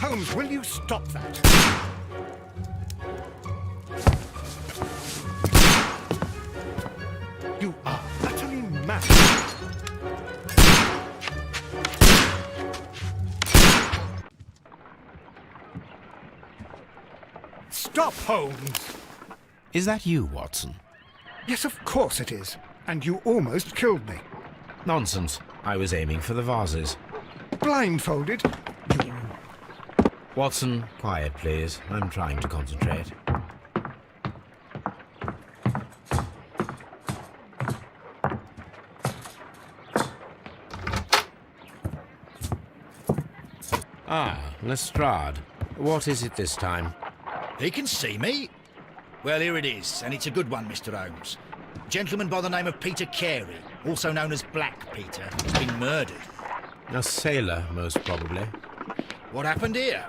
Holmes, will you stop that? You are utterly mad. Stop, Holmes! Is that you, Watson? Yes, of course it is. And you almost killed me. Nonsense. I was aiming for the vases. Blindfolded? Watson, quiet, please. I'm trying to concentrate. Ah, Lestrade. What is it this time? He can see me. Well, here it is, and it's a good one, Mr. Holmes. A gentleman by the name of Peter Carey, also known as Black Peter, has been murdered. A sailor, most probably. What happened here?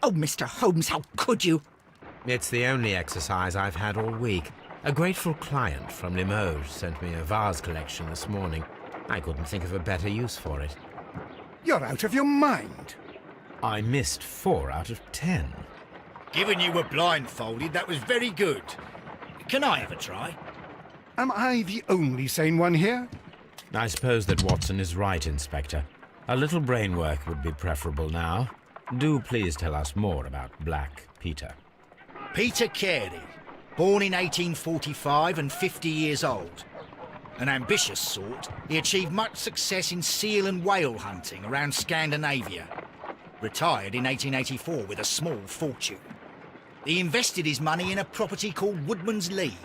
Oh, Mr. Holmes, how could you? It's the only exercise I've had all week. A grateful client from Limoges sent me a vase collection this morning. I couldn't think of a better use for it. You're out of your mind. I missed 4 out of 10. Given you were blindfolded, that was very good. Can I have a try? Am I the only sane one here? I suppose that Watson is right, Inspector. A little brain work would be preferable now. Do please tell us more about Black Peter. Peter Carey, born in 1845 and 50 years old. An ambitious sort, he achieved much success in seal and whale hunting around Scandinavia. Retired in 1884 with a small fortune. He invested his money in a property called Woodman's Lee,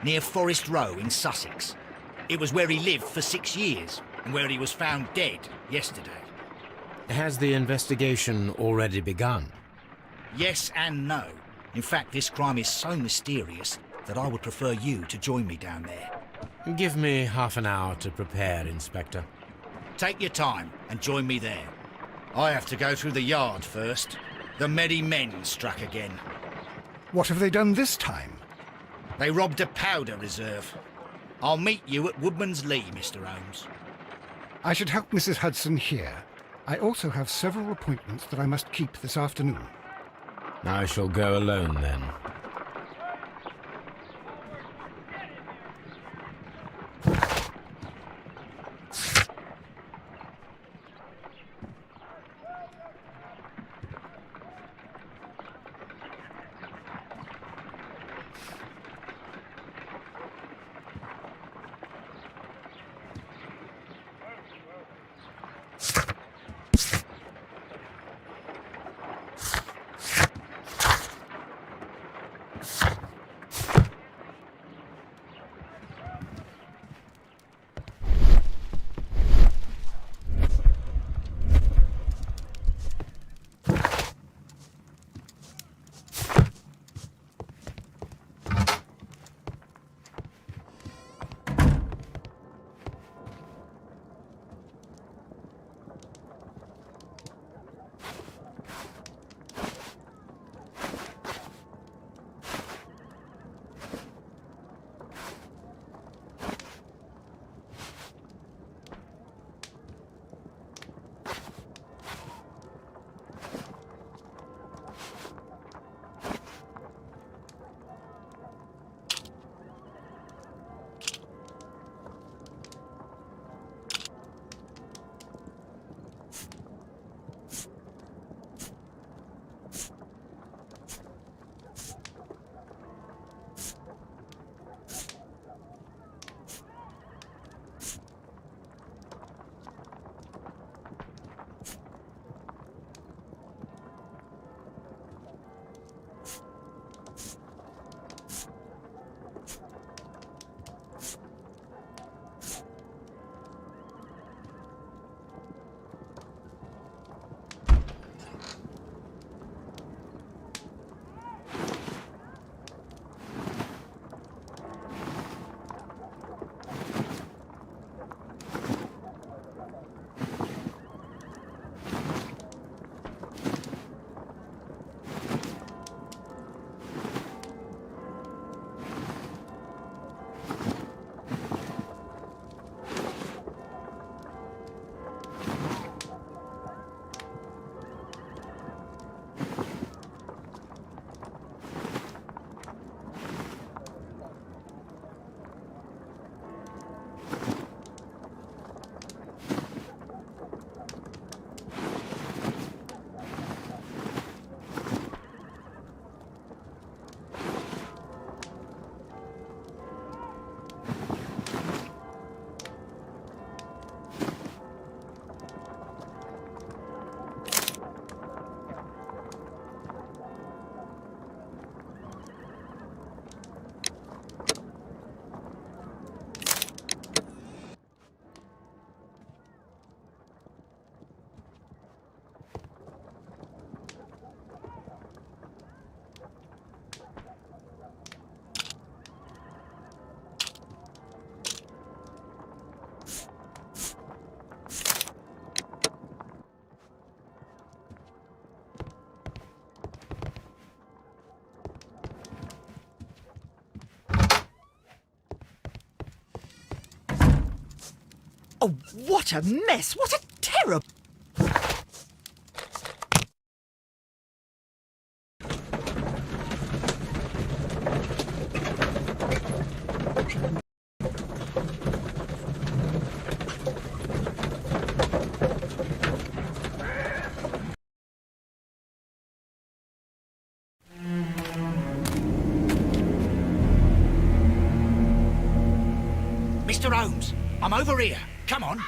near Forest Row in Sussex. It was where he lived for 6 years, and where he was found dead yesterday. Has the investigation already begun? Yes and no. In fact, this crime is so mysterious that I would prefer you to join me down there. Give me half an hour to prepare, Inspector. Take your time and join me there. I have to go through the yard first. The merry men struck again. What have they done this time? They robbed a powder reserve. I'll meet you at Woodman's Lee, Mr. Holmes. I should help Mrs. Hudson here. I also have several appointments that I must keep this afternoon. I shall go alone, then. Oh, what a mess! What a terrible... Mr. Holmes, I'm over here. Come on.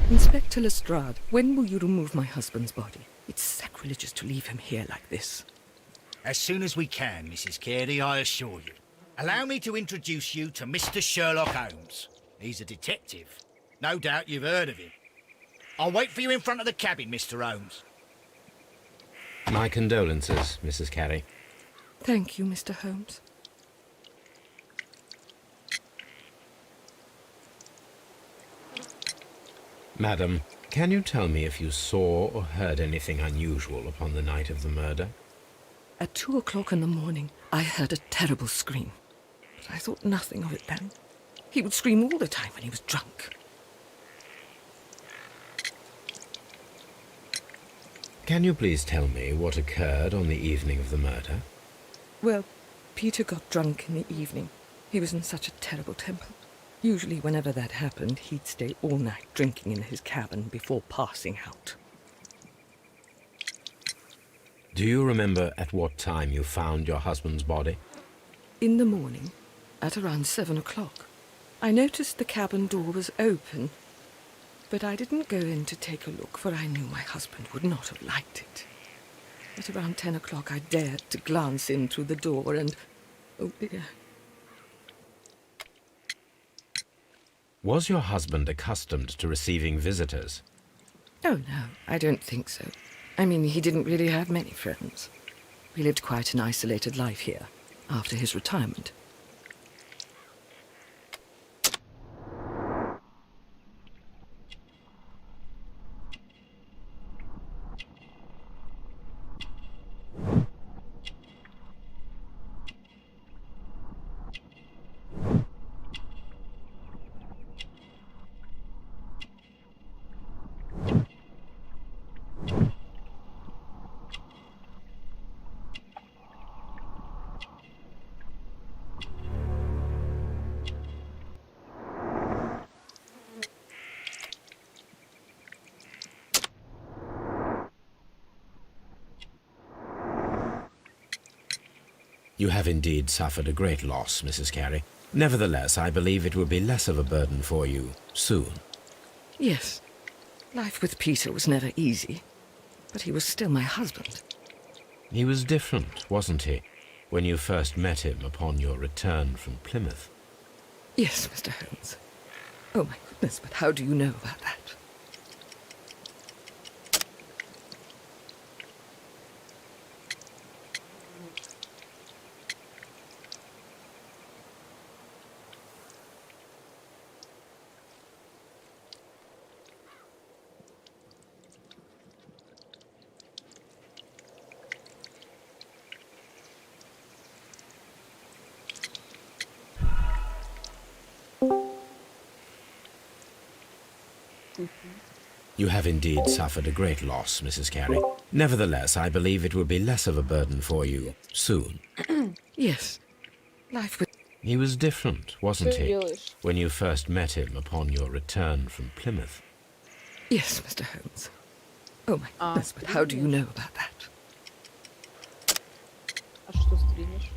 Inspector Lestrade, when will you remove my husband's body? It's sacrilegious to leave him here like this. As soon as we can, Mrs. Carey, I assure you. Allow me to introduce you to Mr. Sherlock Holmes. He's a detective. No doubt you've heard of him. I'll wait for you in front of the cabin, Mr. Holmes. My condolences, Mrs. Carey. Thank you, Mr. Holmes. Madam, can you tell me if you saw or heard anything unusual upon the night of the murder? At 2 o'clock in the morning, I heard a terrible scream. But I thought nothing of it then. He would scream all the time when he was drunk. Can you please tell me what occurred on the evening of the murder? Well, Peter got drunk in the evening. He was in such a terrible temper. Usually, whenever that happened, he'd stay all night drinking in his cabin before passing out. Do you remember at what time you found your husband's body? In the morning, at around 7 o'clock, I noticed the cabin door was open, but I didn't go in to take a look, for I knew my husband would not have liked it. At around 10 o'clock, I dared to glance in through the door and... oh dear. Was your husband accustomed to receiving visitors? Oh, no, I don't think so. I mean, he didn't really have many friends. We lived quite an isolated life here, after his retirement. You have indeed suffered a great loss, Mrs. Carey. Nevertheless, I believe it will be less of a burden for you soon. Yes, life with Peter was never easy, but he was still my husband. He was different, wasn't he, when you first met him upon your return from Plymouth? Yes, Mr. Holmes. Oh, my goodness, but how do you know about that? You have indeed suffered a great loss, Mrs. Carey. Nevertheless, I believe it will be less of a burden for you soon. Yes, life with... He was different, wasn't Что he, делаешь? when you first met him upon your return from Plymouth? Yes, Mr. Holmes. Oh, my goodness, but how do you know about that? А что стримишь?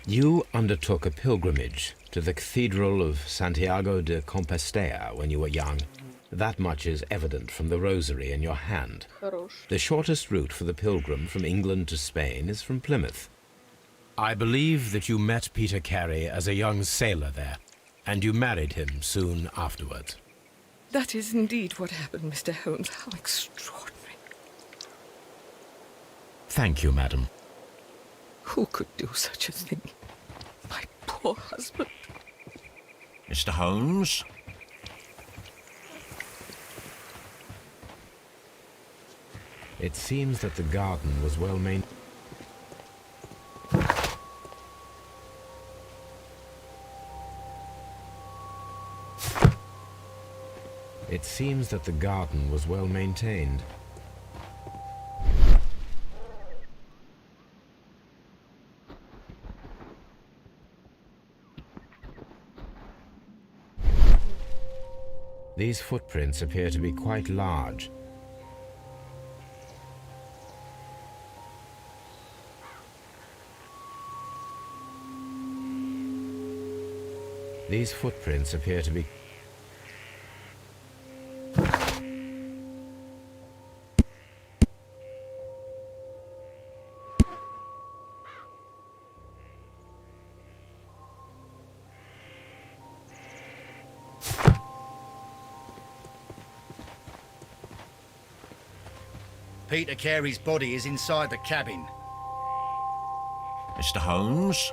You undertook a pilgrimage to the Cathedral of Santiago de Compostela when you were young. That much is evident from the rosary in your hand. Хорош. The shortest route for the pilgrim from England to Spain is from Plymouth. I believe that you met Peter Carey as a young sailor there, and you married him soon afterwards. That is indeed what happened, Mr. Holmes. How extraordinary. Thank you, madam. Who could do such a thing? My poor husband. Mr. Holmes? It seems that the garden was well maintained. It seems that the garden was well maintained. These footprints appear to be quite large. These footprints appear to be... Peter Carey's body is inside the cabin. Mr. Holmes?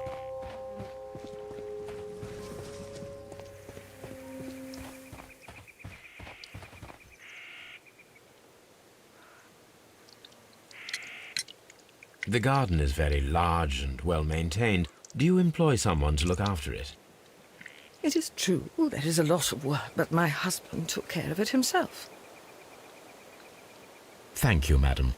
The garden is very large and well maintained. Do you employ someone to look after it? It is true, there is a lot of work, but my husband took care of it himself. Thank you, madam.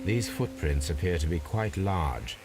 These footprints appear to be quite large.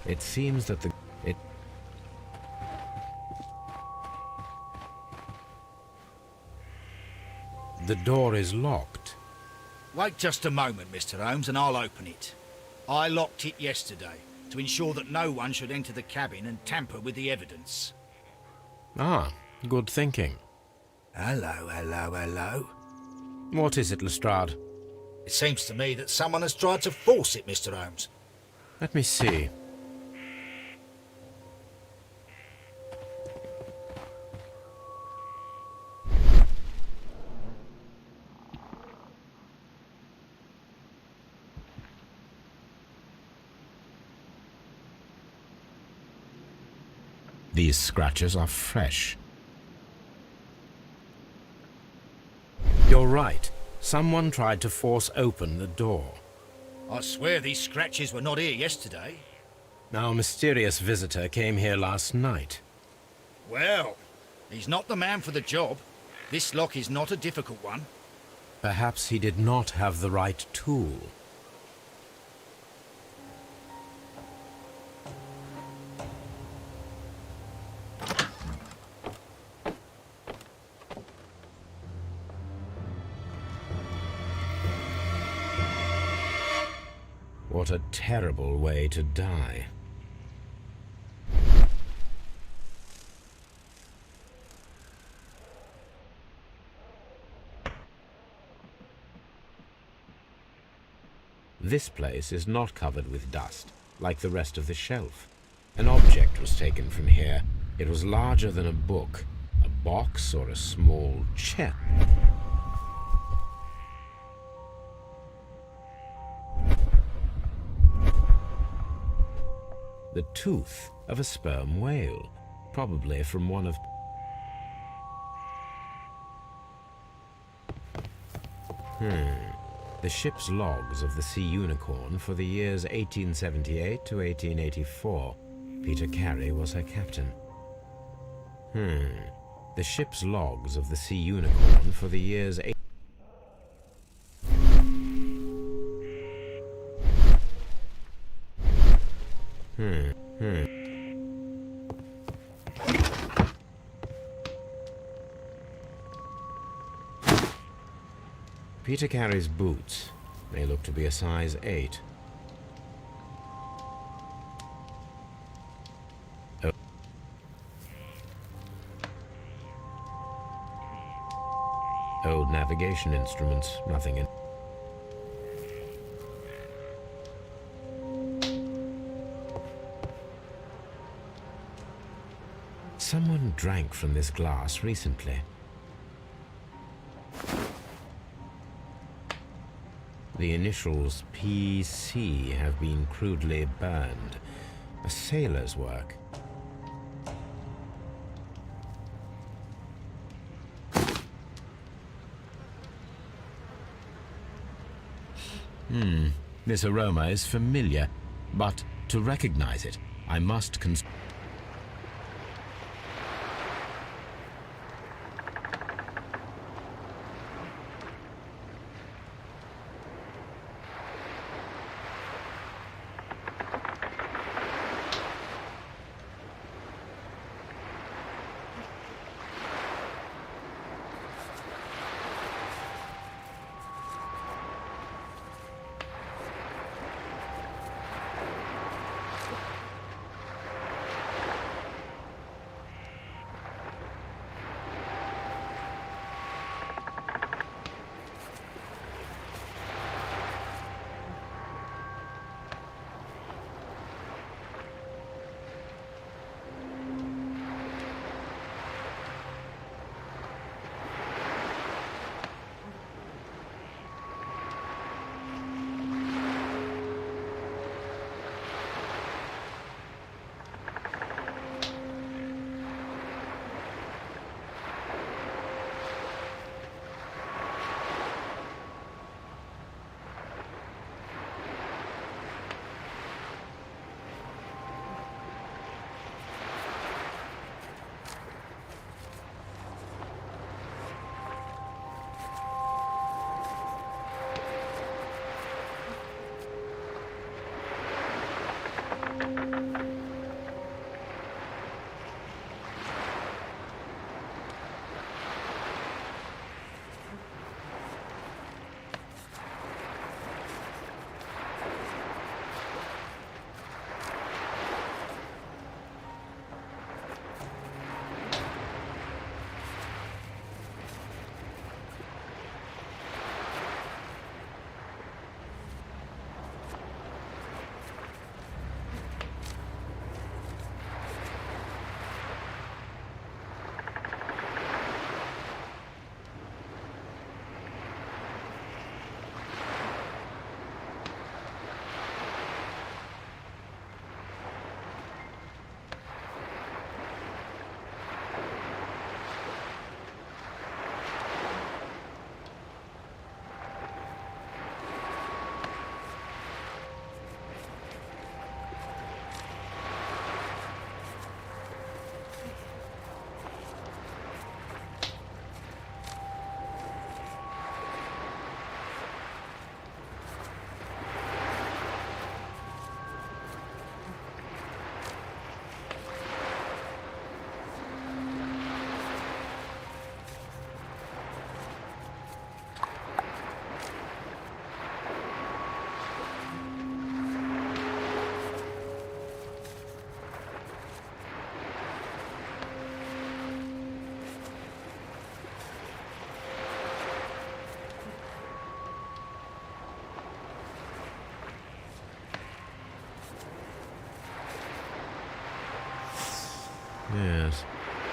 It seems that the door is locked. Wait just a moment, Mr. Holmes, and I'll open it. I locked it yesterday to ensure that no one should enter the cabin and tamper with the evidence. Ah, good thinking. Hello, hello, hello. What is it, Lestrade? It seems to me that someone has tried to force it, Mr. Holmes. Let me see. These scratches are fresh. You're right. Someone tried to force open the door. I swear these scratches were not here yesterday. Our mysterious visitor came here last night. Well, he's not the man for the job. This lock is not a difficult one. Perhaps he did not have the right tool. What a terrible way to die. This place is not covered with dust, like the rest of the shelf. An object was taken from here. It was larger than a book, a box or a small chest. The tooth of a sperm whale, probably from one of... The ship's logs of the Sea Unicorn for the years 1878 to 1884. Peter Carey was her captain. The ship's logs of the Sea Unicorn for the years... Peter Carey's boots. They look to be a size 8. Old navigation instruments, nothing in... Someone drank from this glass recently. The initials PC have been crudely burned. A sailor's work. This aroma is familiar, but to recognize it, I must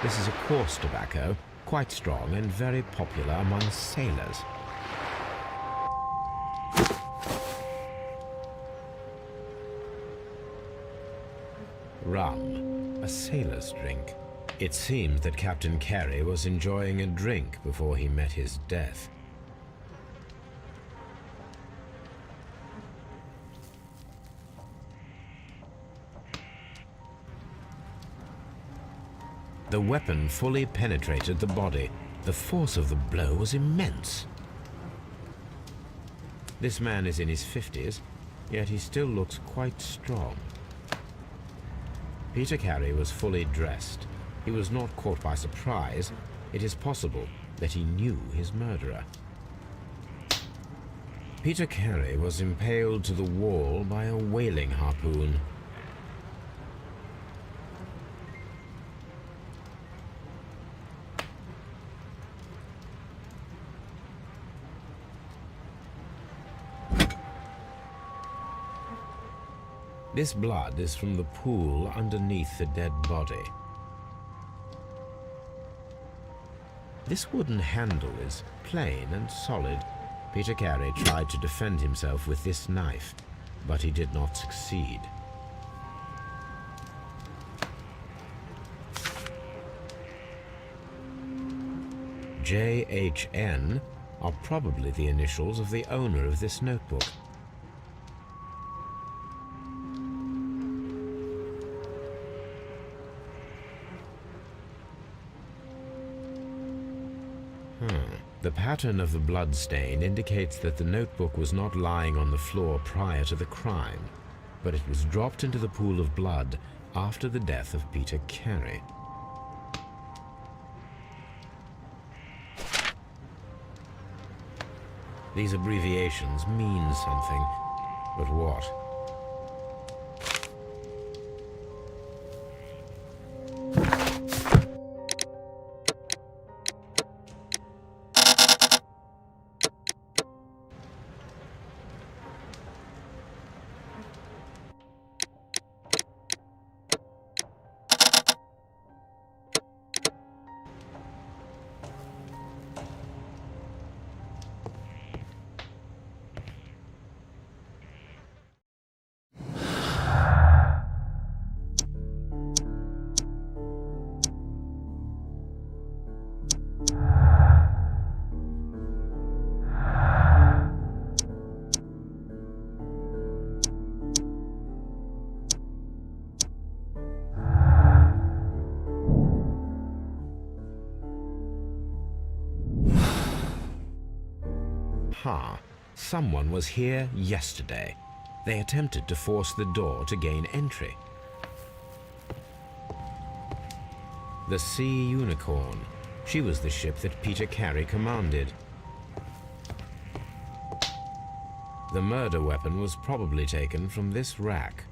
This is a coarse tobacco, quite strong and very popular among sailors. Rum, a sailor's drink. It seemed that Captain Carey was enjoying a drink before he met his death. The weapon fully penetrated the body. The force of the blow was immense. This man is in his 50s, yet he still looks quite strong. Peter Carey was fully dressed. He was not caught by surprise. It is possible that he knew his murderer. Peter Carey was impaled to the wall by a whaling harpoon. This blood is from the pool underneath the dead body. This wooden handle is plain and solid. Peter Carey tried to defend himself with this knife, but he did not succeed. JHN are probably the initials of the owner of this notebook. The pattern of the blood stain indicates that the notebook was not lying on the floor prior to the crime, but it was dropped into the pool of blood after the death of Peter Carey. These abbreviations mean something, but what? Someone was here yesterday. They attempted to force the door to gain entry. The Sea Unicorn. She was the ship that Peter Carey commanded. The murder weapon was probably taken from this rack.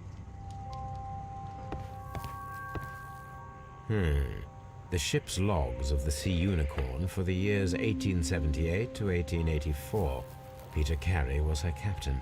The ship's logs of the Sea Unicorn for the years 1878 to 1884. Peter Carey was her captain.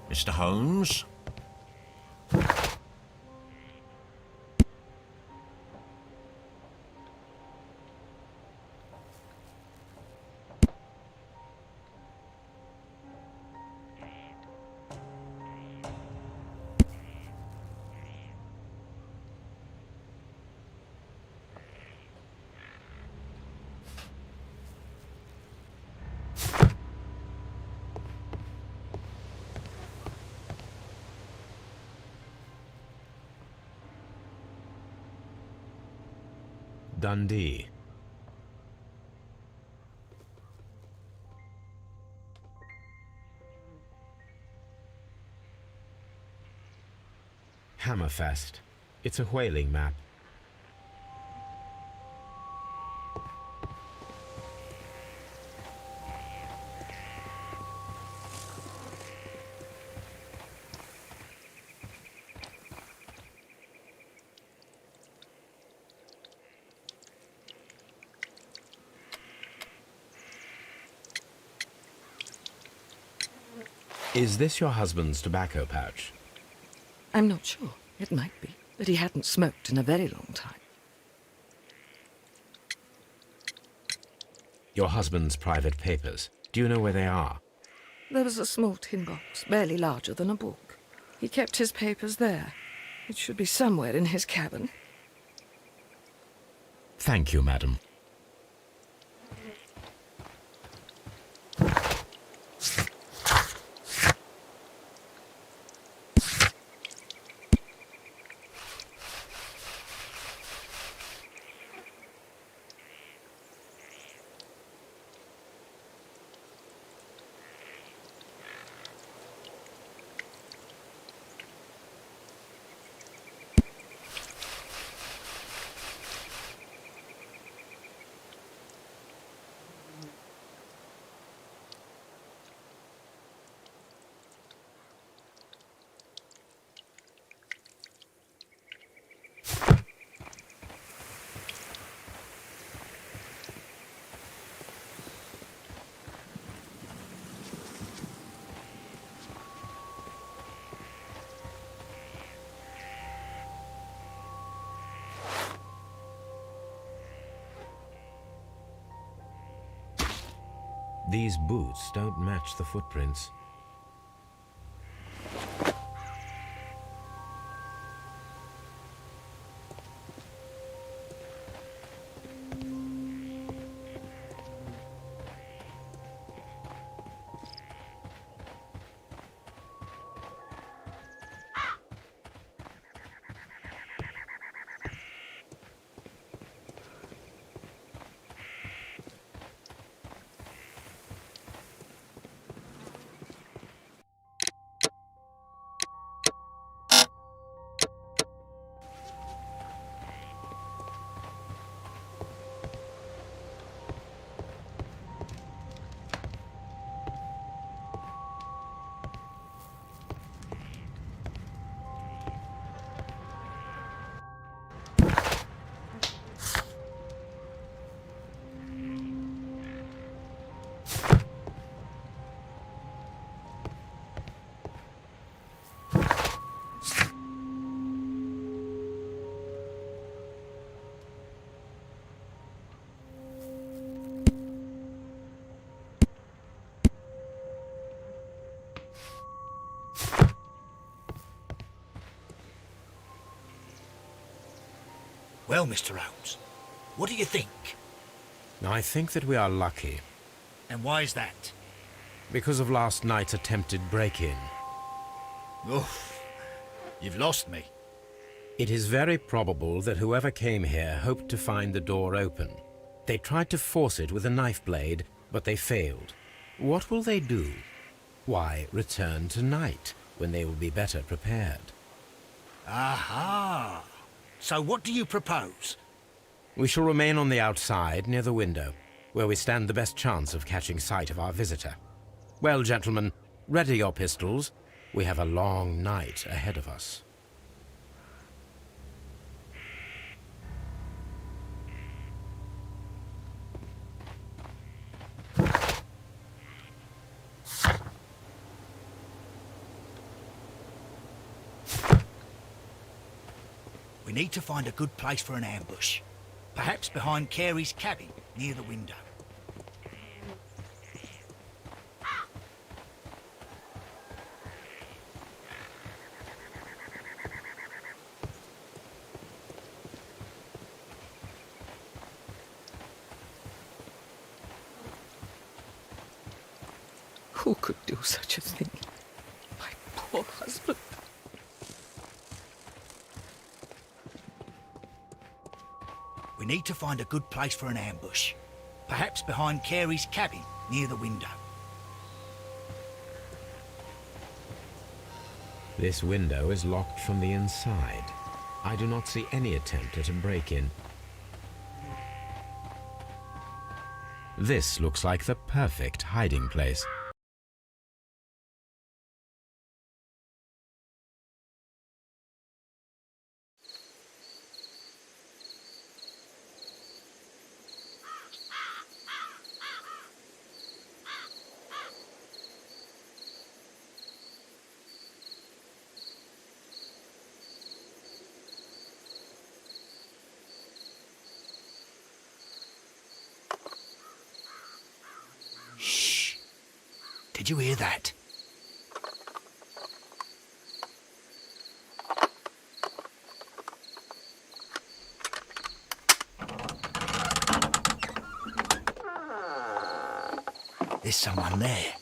Mr. Holmes? Dundee. Hammerfest. It's a whaling map. Is this your husband's tobacco pouch? I'm not sure. It might be, but he hadn't smoked in a very long time. Your husband's private papers. Do you know where they are? There was a small tin box, barely larger than a book. He kept his papers there. It should be somewhere in his cabin. Thank you, madam. These boots don't match the footprints. Well, Mr. Holmes, what do you think? I think that we are lucky And why is that? because of last night's attempted break-in. Oof, you've lost me. It is very probable that whoever came here hoped to find the door open. They tried to force it with a knife blade, but they failed. What will they do? Why, return tonight, when they will be better prepared. Aha! So what do you propose? We shall remain on the outside, near the window, where we stand the best chance of catching sight of our visitor. Well, gentlemen, ready your pistols. We have a long night ahead of us. We need to find a good place for an ambush. Perhaps behind Carey's cabin, near the window. Who could do such a thing? My poor husband. We need to find a good place for an ambush. Perhaps behind Carey's cabin, near the window. This window is locked from the inside. I do not see any attempt at a break-in. This looks like the perfect hiding place. Shh. Did you hear that? There's someone there.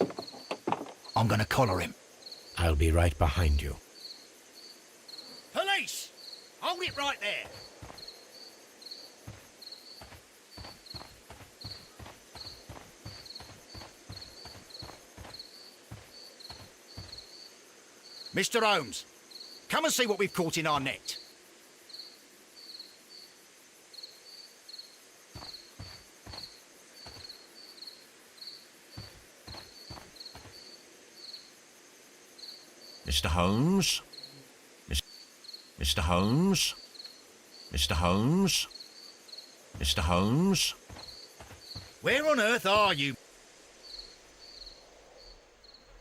I'm gonna collar him. I'll be right behind you. Police! Hold it right there. Mr. Holmes, come and see what we've caught in our net. Mr. Holmes? Mr. Holmes? Mr. Holmes? Mr. Holmes? Where on earth are you?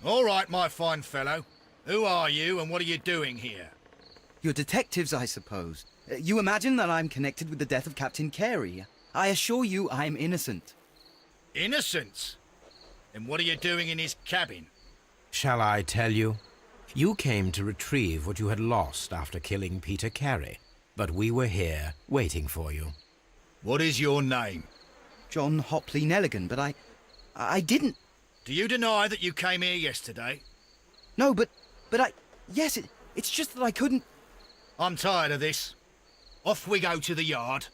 All right, my fine fellow. Who are you and what are you doing here? You're detectives, I suppose. You imagine that I'm connected with the death of Captain Carey. I assure you I'm innocent. Innocent? And what are you doing in his cabin? Shall I tell you? You came to retrieve what you had lost after killing Peter Carey, but we were here waiting for you. What is your name? John Hopley Nelligan, but I didn't... Do you deny that you came here yesterday? No, but yes, it's just that I couldn't... I'm tired of this. Off we go to the yard.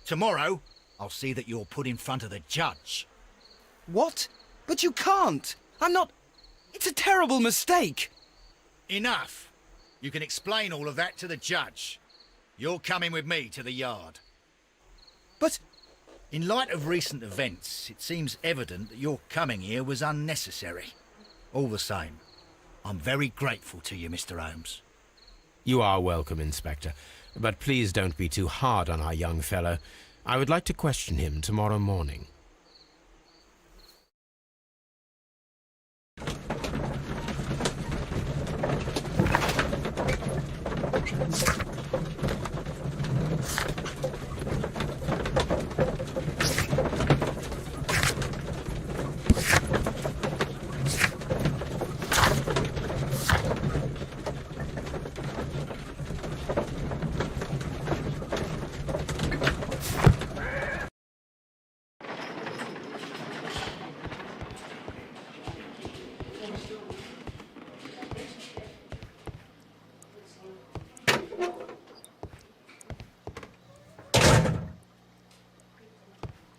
Tomorrow, I'll see that you're put in front of the judge. What? But you can't! I'm not... It's a terrible mistake! Enough. You can explain all of that to the judge. You're coming with me to the yard. But... In light of recent events, it seems evident that your coming here was unnecessary. All the same, I'm very grateful to you, Mr. Holmes. You are welcome, Inspector, but please don't be too hard on our young fellow. I would like to question him tomorrow morning.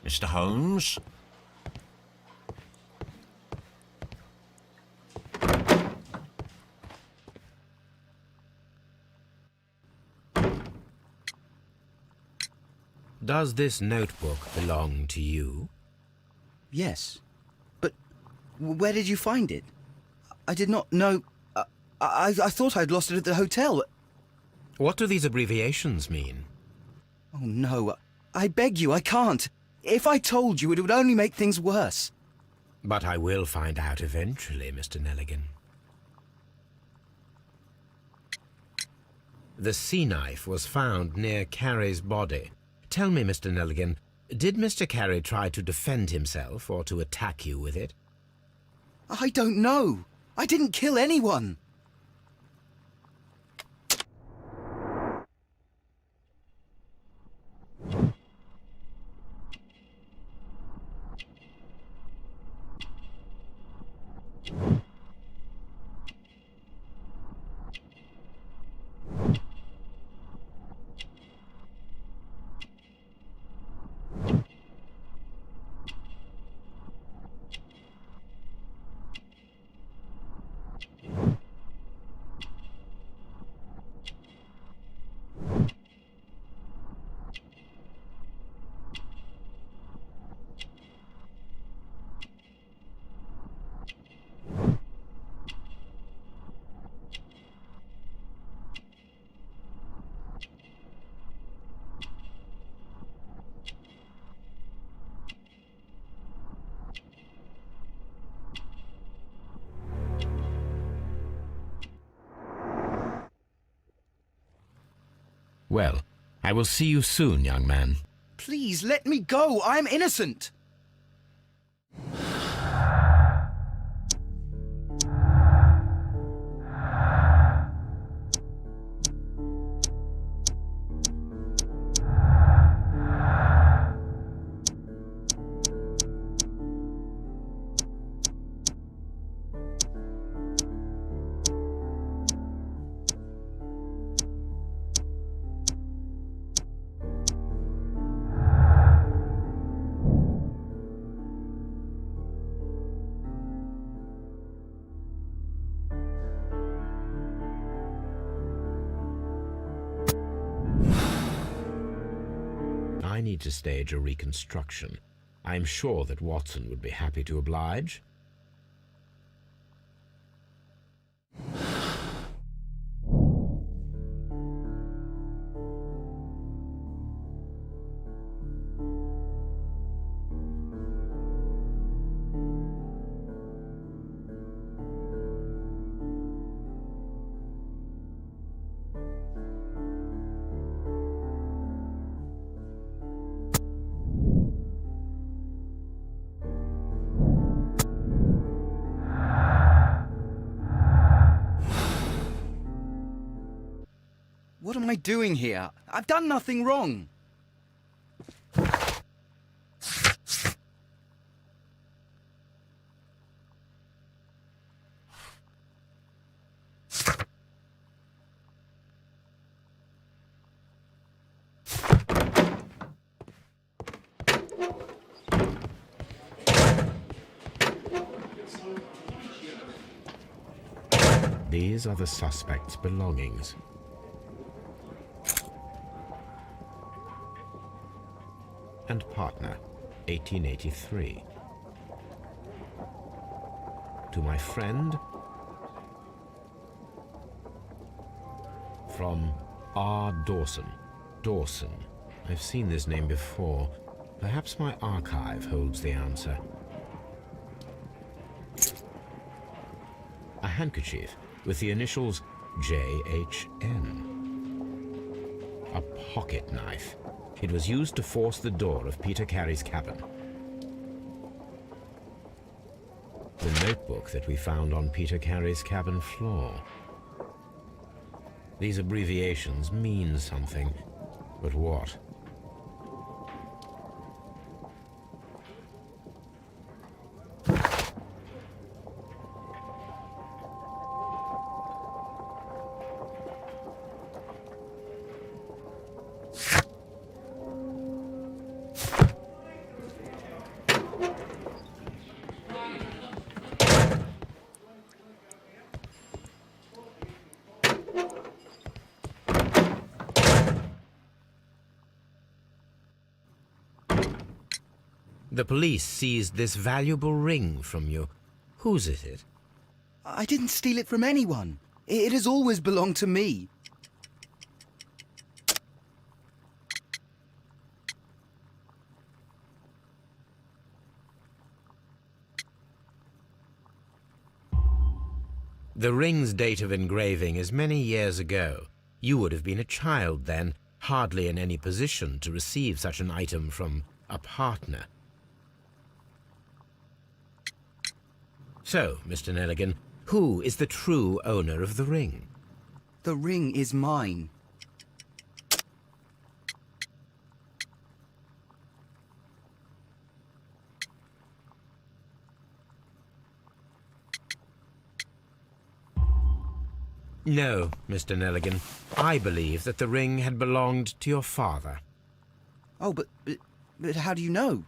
Mr. Holmes? Does this notebook belong to you? Yes. But where did you find it? I did not know... I thought I'd lost it at the hotel. What do these abbreviations mean? Oh, no. I beg you, I can't. If I told you, it would only make things worse. But I will find out eventually, Mr. Nelligan. The sea knife was found near Carey's body. Tell me, Mr. Nelligan, did Mr. Carey try to defend himself or to attack you with it? I don't know. I didn't kill anyone. Well, I will see you soon, young man. Please let me go. I'm innocent. I need to stage a reconstruction. I am sure that Watson would be happy to oblige. What am I doing here? I've done nothing wrong. These are the suspect's belongings. And partner, 1883. To my friend, from R. Dawson. Dawson. I've seen this name before. Perhaps my archive holds the answer. A handkerchief with the initials J.H.N. A pocket knife. It was used to force the door of Peter Carey's cabin. The notebook that we found on Peter Carey's cabin floor. These abbreviations mean something, but what? The police seized this valuable ring from you. Whose is it? I didn't steal it from anyone. It has always belonged to me. The ring's date of engraving is many years ago. You would have been a child then, hardly in any position to receive such an item from a partner. So, Mr. Nelligan, who is the true owner of the ring? The ring is mine. No, Mr. Nelligan. I believe that the ring had belonged to your father. Oh, but how do you know?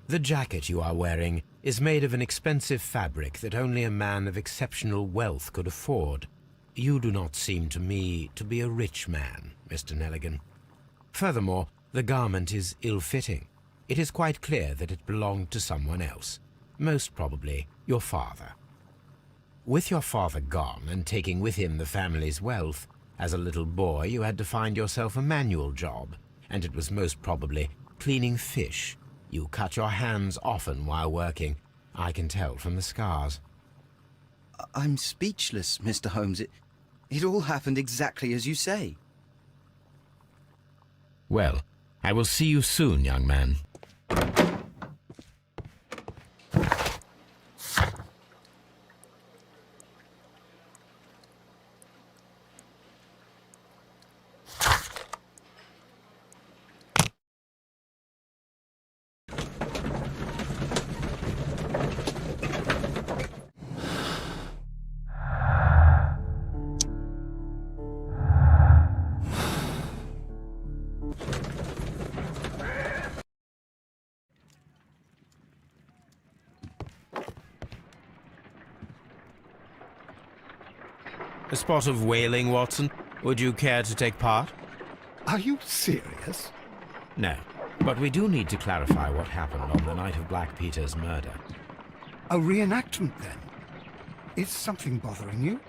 The jacket you are wearing is made of an expensive fabric that only a man of exceptional wealth could afford. You do not seem to me to be a rich man, Mr. Nelligan. Furthermore, the garment is ill-fitting. It is quite clear that it belonged to someone else, most probably your father. With your father gone and taking with him the family's wealth, as a little boy you had to find yourself a manual job, and it was most probably cleaning fish. You cut your hands often while working. I can tell from the scars. I'm speechless, Mr. Holmes. It all happened exactly as you say. Well, I will see you soon, young man. A spot of whaling, Watson? Would you care to take part? Are you serious? No, but we do need to clarify what happened on the night of Black Peter's murder. A reenactment, then? Is something bothering you?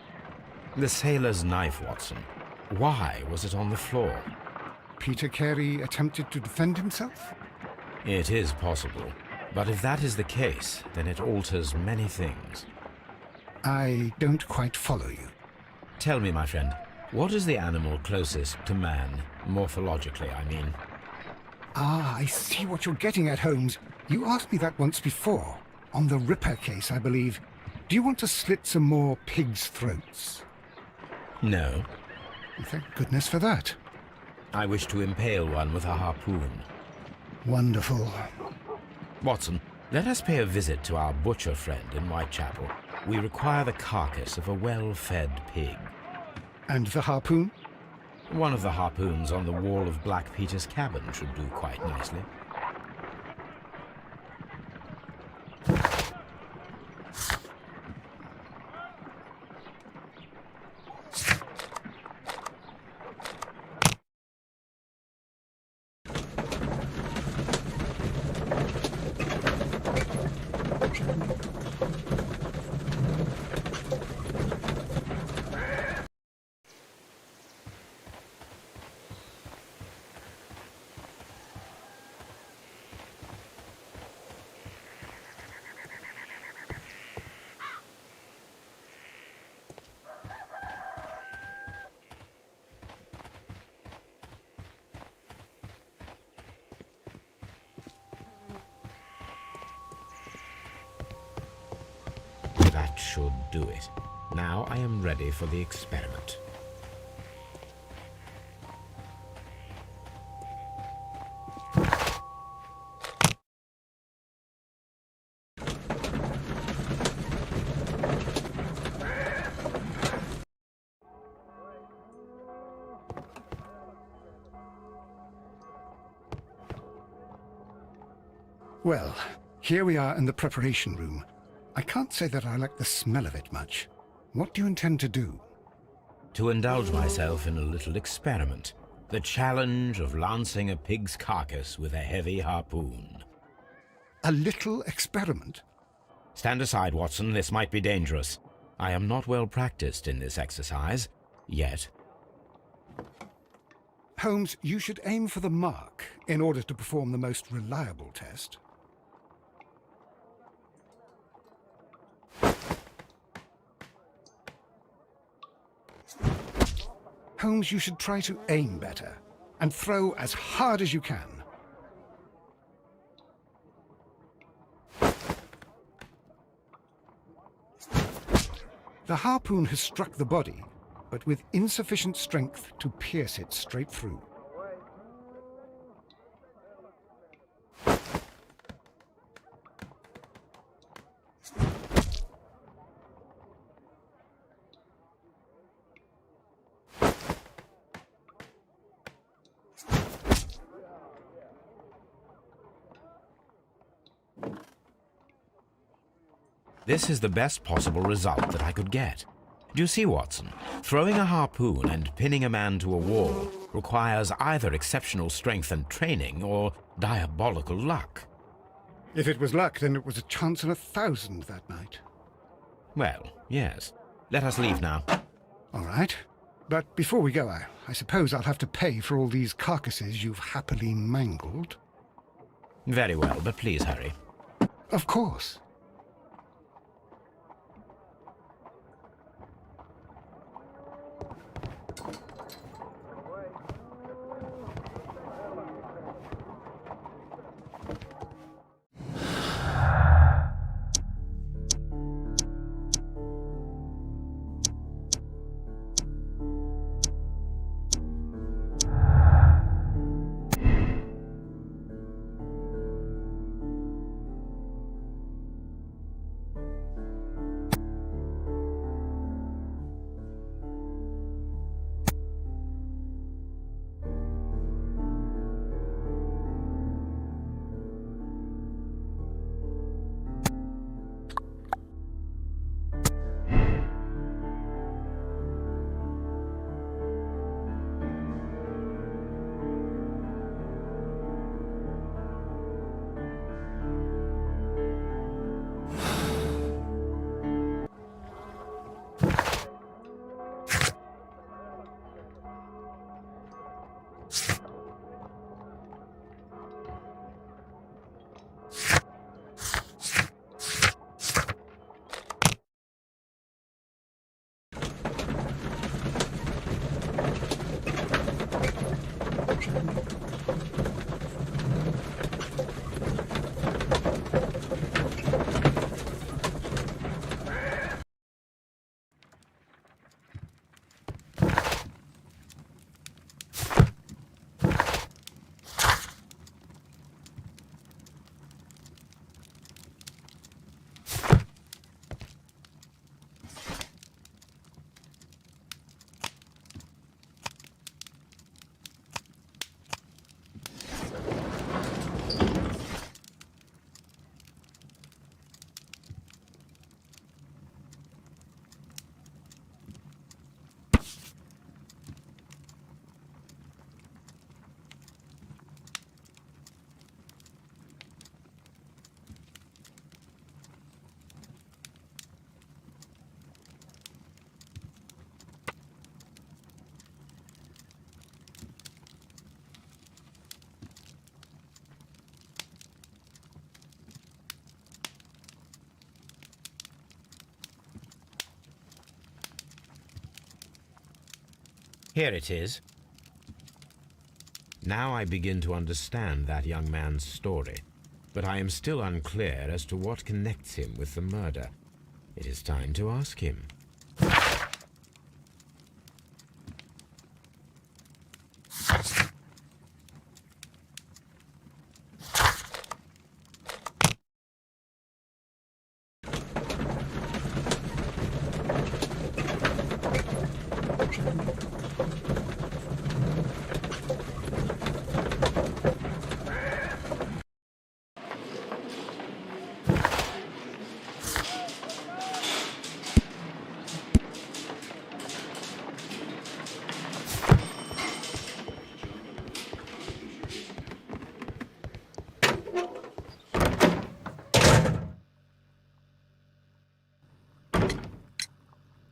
The sailor's knife, Watson. Why was it on the floor? Peter Carey attempted to defend himself? It is possible, but if that is the case, then it alters many things. I don't quite follow you. Tell me, my friend, what is the animal closest to man, morphologically, I mean? Ah, I see what you're getting at, Holmes. You asked me that once before. On the Ripper case, I believe. Do you want to slit some more pigs' throats? No. Thank goodness for that. I wish to impale one with a harpoon. Wonderful. Watson, let us pay a visit to our butcher friend in Whitechapel. We require the carcass of a well-fed pig. And the harpoon? One of the harpoons on the wall of Black Peter's cabin should do quite nicely. That should do it. Now I am ready for the experiment. Well, here we are in the preparation room. I can't say that I like the smell of it much. What do you intend to do? To indulge myself in a little experiment. The challenge of lancing a pig's carcass with a heavy harpoon. A little experiment? Stand aside, Watson. This might be dangerous. I am not well practiced in this exercise, yet. Holmes, you should aim for the mark in order to perform the most reliable test. Holmes, you should try to aim better and throw as hard as you can. The harpoon has struck the body, but with insufficient strength to pierce it straight through. This is the best possible result that I could get. Do you see, Watson? Throwing a harpoon and pinning a man to a wall requires either exceptional strength and training or diabolical luck. If it was luck, then it was a chance in 1,000 that night. Well, yes. Let us leave now. All right. But before we go, I suppose I'll have to pay for all these carcasses you've happily mangled. Very well, but please hurry. Of course. Here it is. Now I begin to understand that young man's story, but I am still unclear as to what connects him with the murder. It is time to ask him.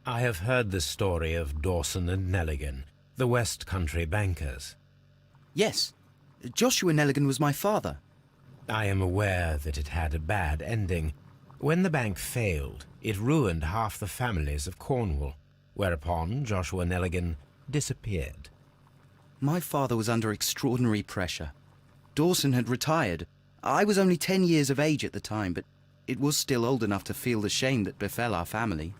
I have heard the story of Dawson and Nelligan, the West Country bankers. Yes. Joshua Nelligan was my father. I am aware that it had a bad ending. When the bank failed, it ruined half the families of Cornwall, whereupon Joshua Nelligan disappeared. My father was under extraordinary pressure. Dawson had retired. I was only 10 years of age at the time, but it was still old enough to feel the shame that befell our family.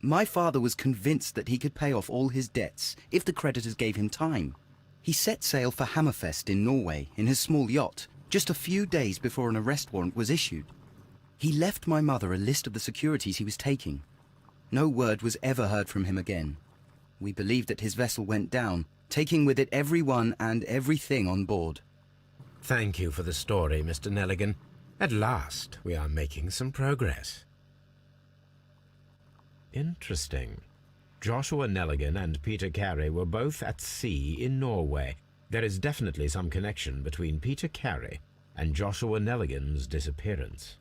My father was convinced that he could pay off all his debts if the creditors gave him time. He set sail for Hammerfest in Norway in his small yacht, just a few days before an arrest warrant was issued. He left my mother a list of the securities he was taking. No word was ever heard from him again. We believe that his vessel went down, taking with it everyone and everything on board. Thank you for the story, Mr. Nelligan. At last, we are making some progress. Interesting. Joshua Nelligan and Peter Carey were both at sea in Norway. There is definitely some connection between Peter Carey and Joshua Nelligan's disappearance.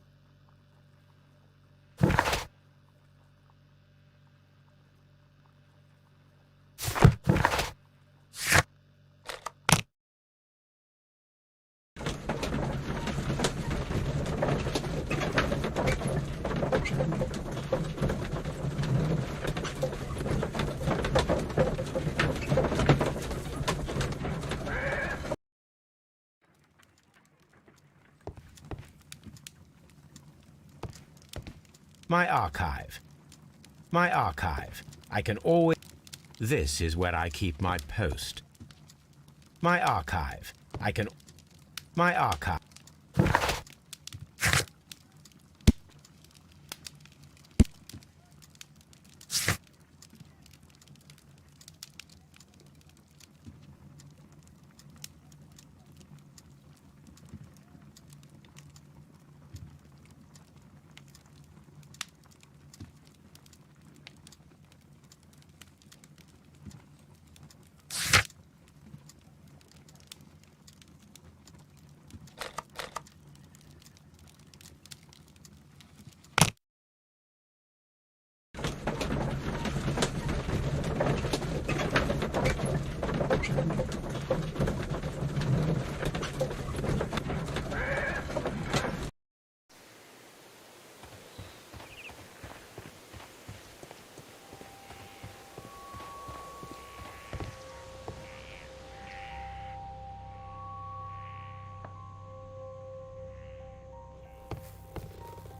My archive. My archive. I can always... This is where I keep my post. My archive. I can... My archive.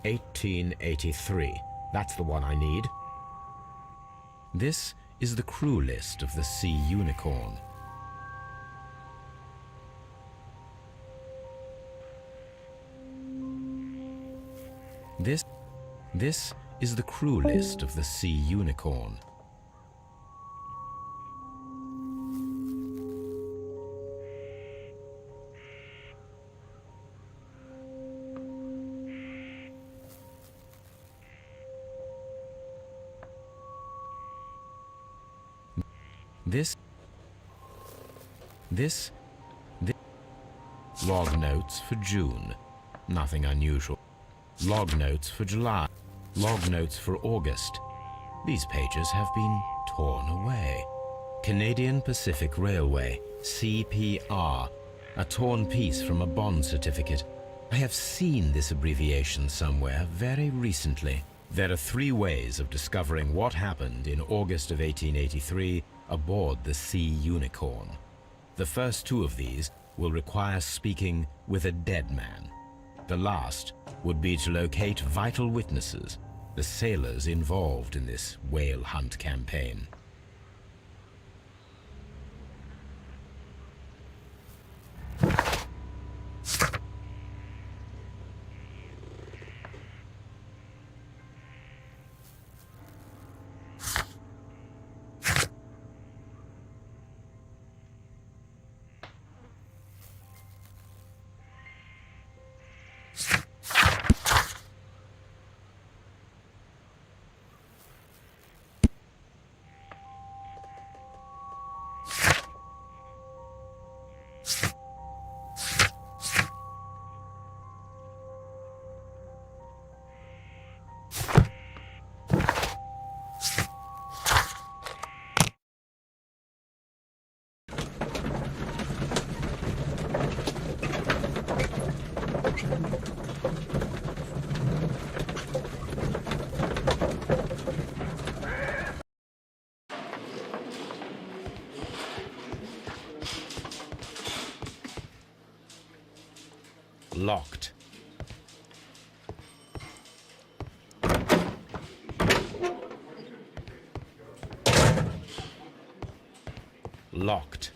"1883. That's the one I need. This is the crew list of the Sea Unicorn. This is the crew list of the Sea Unicorn. This log notes for June. Nothing unusual. Log notes for July. Log notes for August. These pages have been torn away. Canadian Pacific Railway, CPR. A torn piece from a bond certificate. I have seen this abbreviation somewhere very recently. There are 3 ways of discovering what happened in August of 1883 aboard the Sea Unicorn. The first two of these will require speaking with a dead man. The last would be to locate vital witnesses, the sailors involved in this whale hunt campaign. Locked. Locked.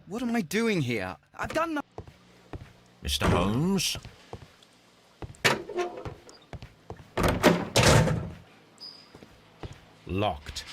What am I doing here? I've done nothing. Mr. Holmes? Locked.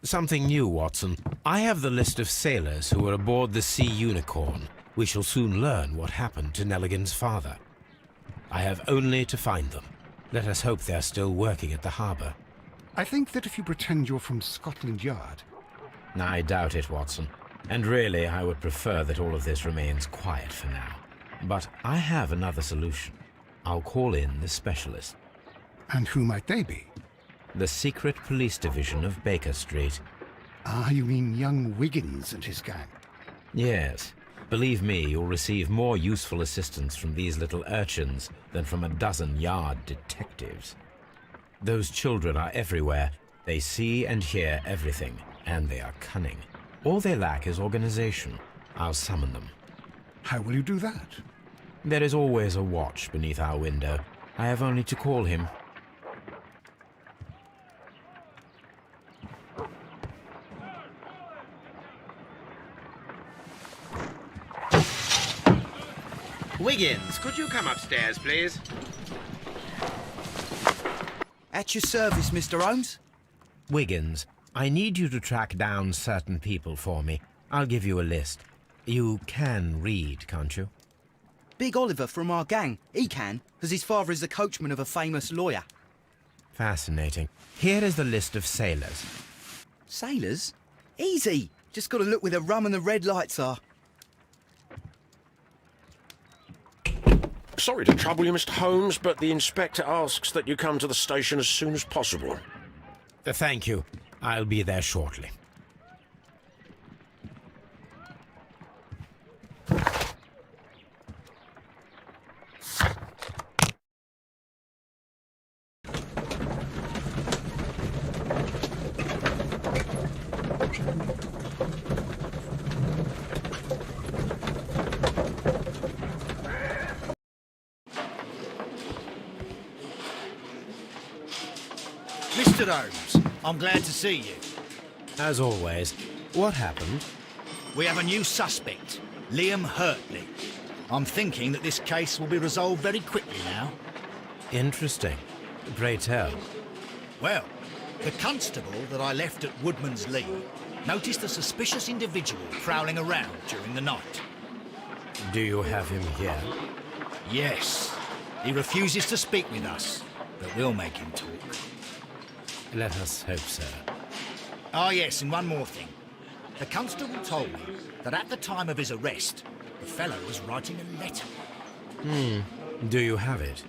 Something new, Watson. I have the list of sailors who were aboard the Sea Unicorn. We shall soon learn what happened to Nelligan's father. I have only to find them. Let us hope they're still working at the harbour. I think that if you pretend you're from Scotland Yard... I doubt it, Watson. And really, I would prefer that all of this remains quiet for now. But I have another solution. I'll call in the specialist. And who might they be? The secret police division of Baker Street. Ah, you mean young Wiggins and his gang? Yes. Believe me, you'll receive more useful assistance from these little urchins than from a dozen yard detectives. Those children are everywhere. They see and hear everything, and they are cunning. All they lack is organization. I'll summon them. How will you do that? There is always a watch beneath our window. I have only to call him. Wiggins, could you come upstairs, please? At your service, Mr. Holmes. Wiggins, I need you to track down certain people for me. I'll give you a list. You can read, can't you? Big Oliver from our gang. He can, because his father is the coachman of a famous lawyer. Fascinating. Here is the list of sailors. Sailors? Easy. Just got to look where the rum and the red lights are. Sorry to trouble you, Mr. Holmes, but the inspector asks that you come to the station as soon as possible. Thank you. I'll be there shortly. Mr. Holmes, I'm glad to see you. As always, what happened? We have a new suspect, Liam Hurtley. I'm thinking that this case will be resolved very quickly now. Interesting. Pray tell. Well, the constable that I left at Woodman's Lee noticed a suspicious individual prowling around during the night. Do you have him here? Yes, he refuses to speak with us, but we'll make him talk. Let us hope so. Ah, yes, and one more thing. The constable told me that at the time of his arrest, the fellow was writing a letter. Do you have it?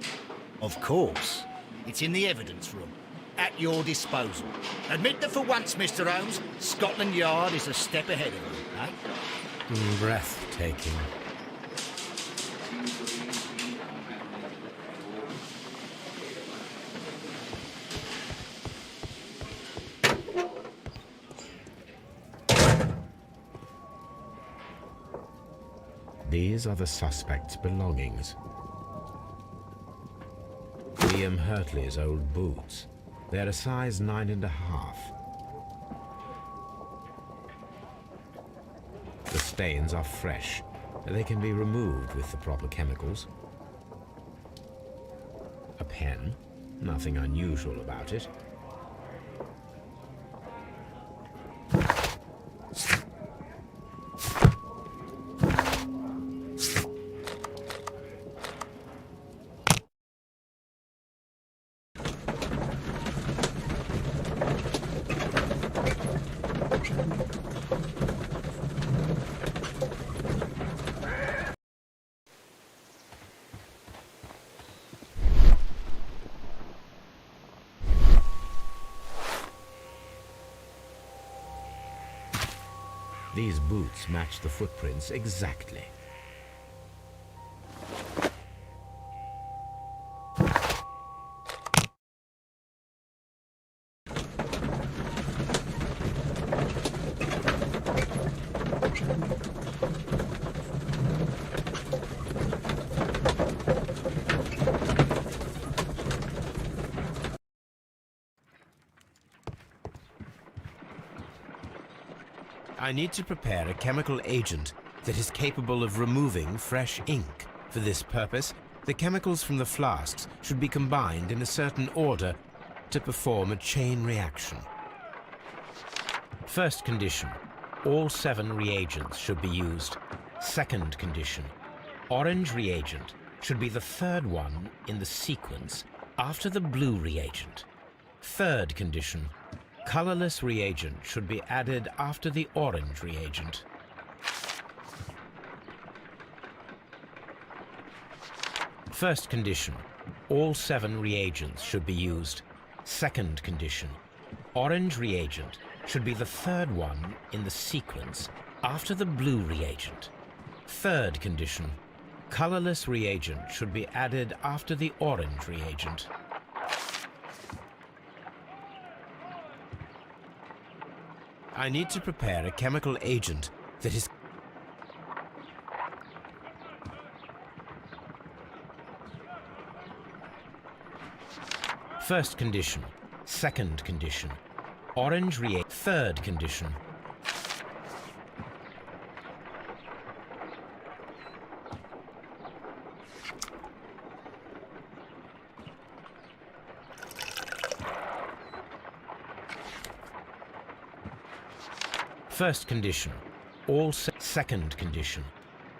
Of course. It's in the evidence room, at your disposal. Admit that for once, Mr. Holmes, Scotland Yard is a step ahead of you, eh? Breathtaking. These are the suspect's belongings. Liam Hurtley's old boots. They're a size 9.5. The stains are fresh. They can be removed with the proper chemicals. A pen. Nothing unusual about it. These boots match the footprints exactly. I need to prepare a chemical agent that is capable of removing fresh ink. For this purpose, the chemicals from the flasks should be combined in a certain order to perform a chain reaction. First condition, all 7 reagents should be used. Second condition, orange reagent should be the third one in the sequence after the blue reagent. Third condition, colorless reagent should be added after the orange reagent. First condition, all 7 reagents should be used. Second condition, orange reagent should be the third one in the sequence after the blue reagent. Third condition, colorless reagent should be added after the orange reagent. I need to prepare a chemical agent that is... First condition, second condition, orange reagent, third condition. First condition, all second condition,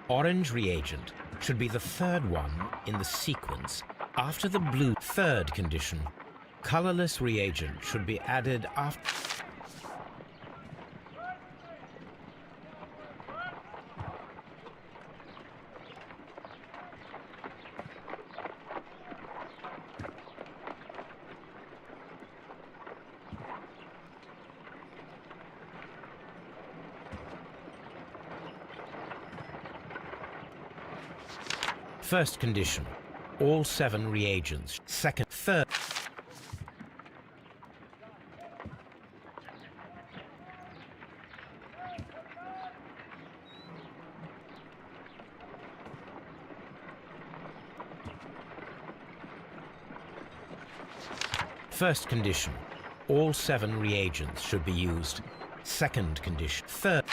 orange reagent should be the third one in the sequence after the blue. Third condition, colorless reagent should be added after. First condition, all 7 reagents. Second, third. First condition, All 7 reagents should be used. Second condition. Third.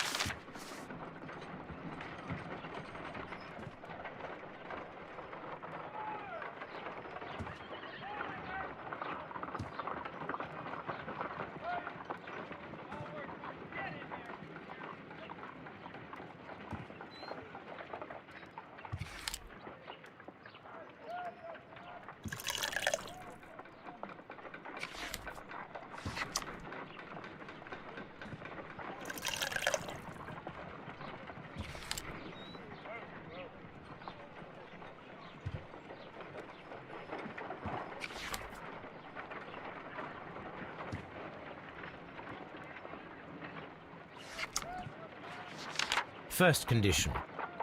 First condition.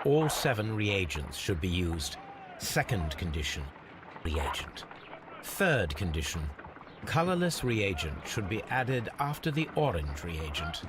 All 7 reagents should be used. Second condition. Reagent. Third condition. Colorless reagent should be added after the orange reagent.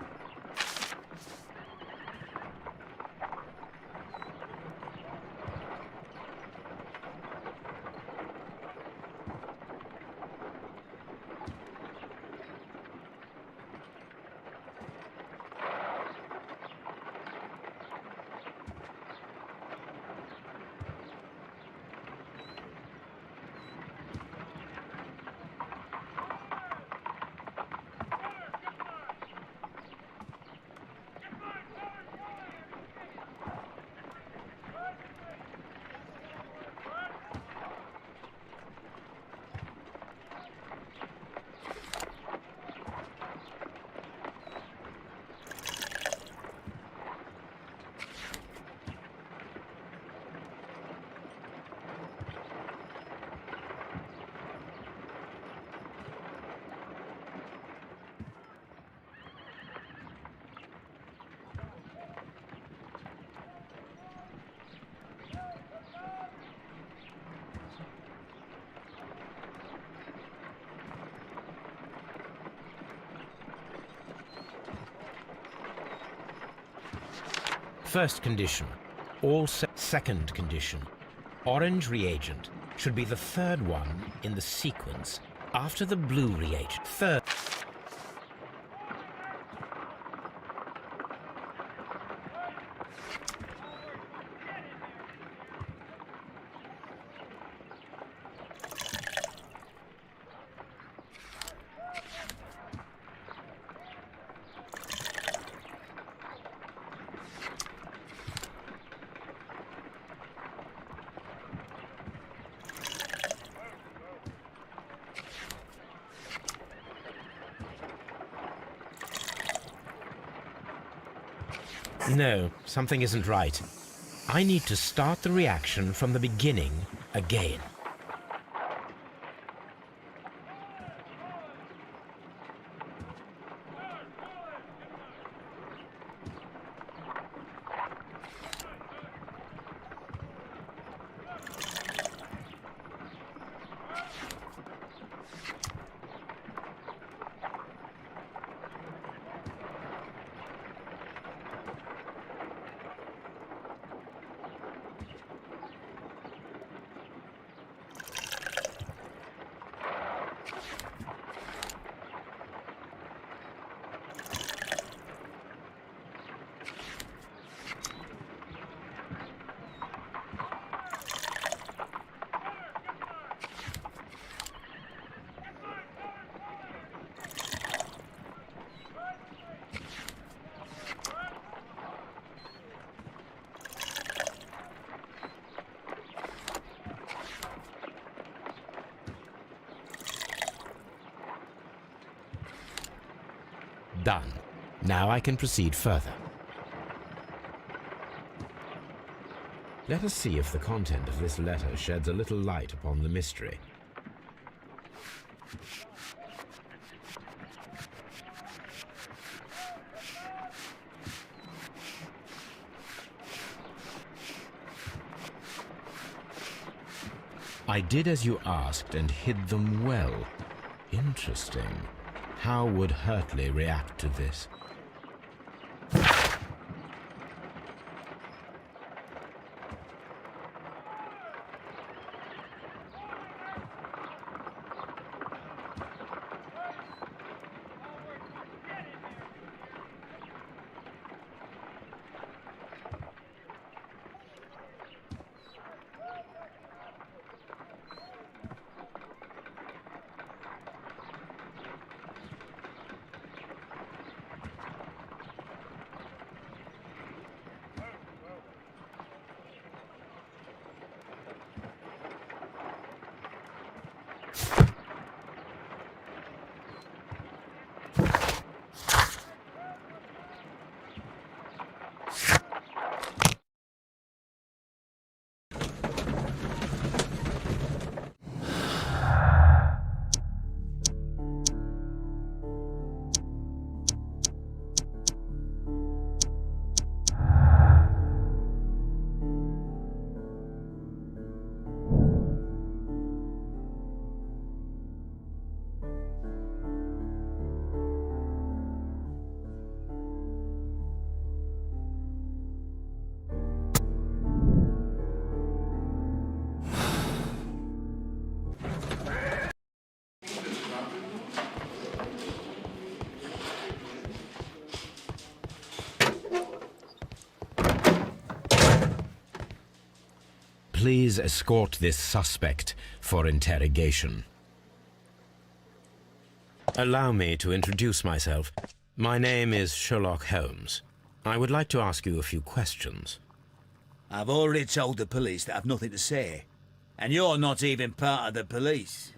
First condition. All second condition. Orange reagent should be the third one in the sequence after the blue reagent. Third. No, something isn't right. I need to start the reaction from the beginning again. Done. Now I can proceed further. Let us see if the content of this letter sheds a little light upon the mystery. I did as you asked and hid them well. Interesting. How would Hurtley react to this? please escort this suspect for interrogation. Allow me to introduce myself. My name is Sherlock Holmes. I would like to ask you a few questions. I've already told the police that I've nothing to say. And you're not even part of the police.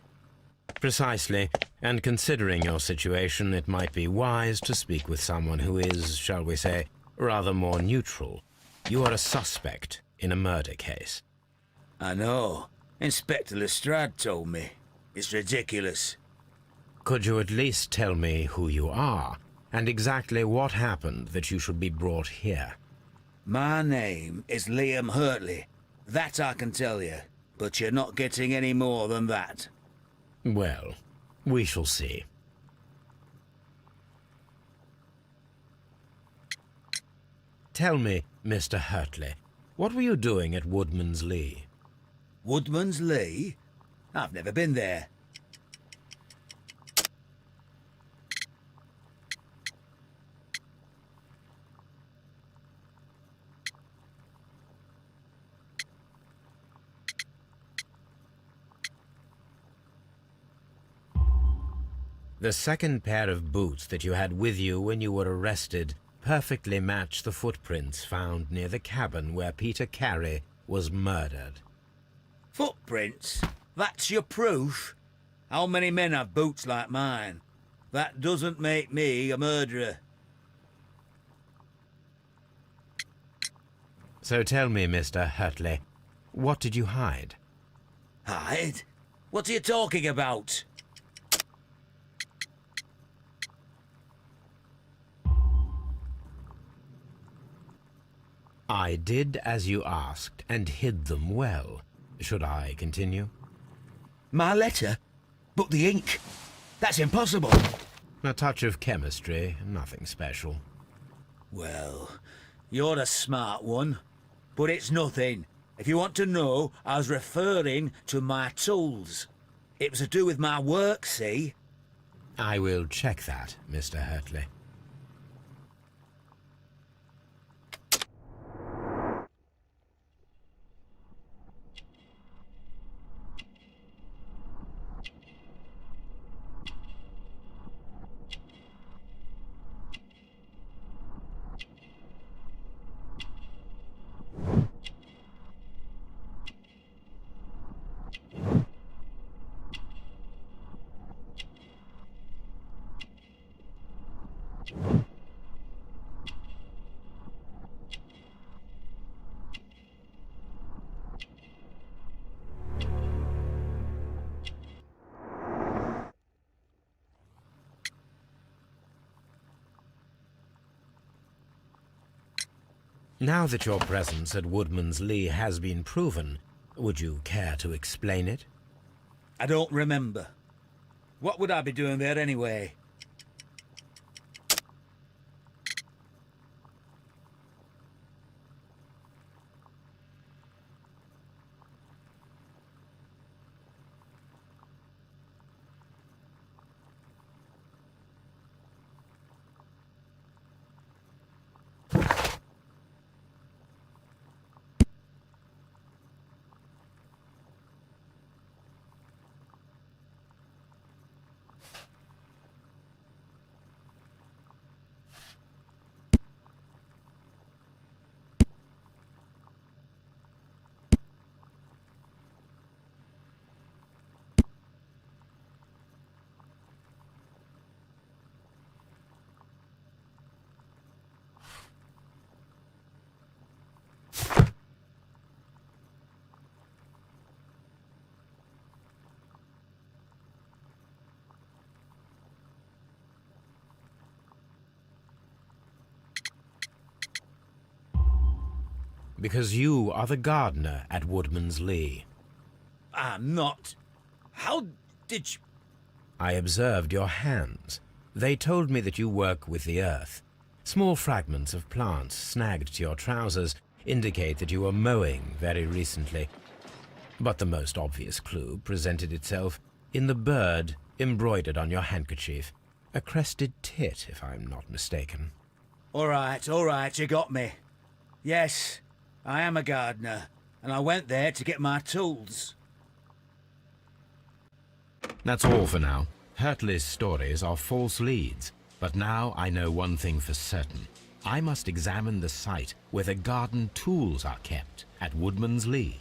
Precisely, and considering your situation, it might be wise to speak with someone who is, shall we say, rather more neutral. You are a suspect in a murder case. I know. Inspector Lestrade told me. It's ridiculous. Could you at least tell me who you are, and exactly what happened that you should be brought here? My name is Liam Hurtley. That I can tell you. But you're not getting any more than that. Well, we shall see. Tell me, Mr. Hurtley, what were you doing at Woodman's Lee? Woodman's Lee? I've never been there. The second pair of boots that you had with you when you were arrested perfectly match the footprints found near the cabin where Peter Carey was murdered. Footprints? That's your proof? How many men have boots like mine? That doesn't make me a murderer. So tell me, Mr. Hurtley, what did you hide? Hide? What are you talking about? I did as you asked and hid them well. Should I continue? My letter? But the ink? That's impossible. A touch of chemistry, nothing special. Well, you're a smart one. But it's nothing. If you want to know, I was referring to my tools. It was to do with my work, see? I will check that, Mr. Hurtley. Now that your presence at Woodman's Lee has been proven, would you care to explain it? I don't remember. What would I be doing there anyway? Because you are the gardener at Woodman's Lee. I'm not. How did you... I observed your hands. They told me that you work with the earth. Small fragments of plants snagged to your trousers indicate that you were mowing very recently. But the most obvious clue presented itself in the bird embroidered on your handkerchief. A crested tit, if I'm not mistaken. All right, you got me. Yes, I am a gardener, and I went there to get my tools. That's all for now. Hurtley's stories are false leads, but now I know one thing for certain. I must examine the site where the garden tools are kept at Woodman's Lee.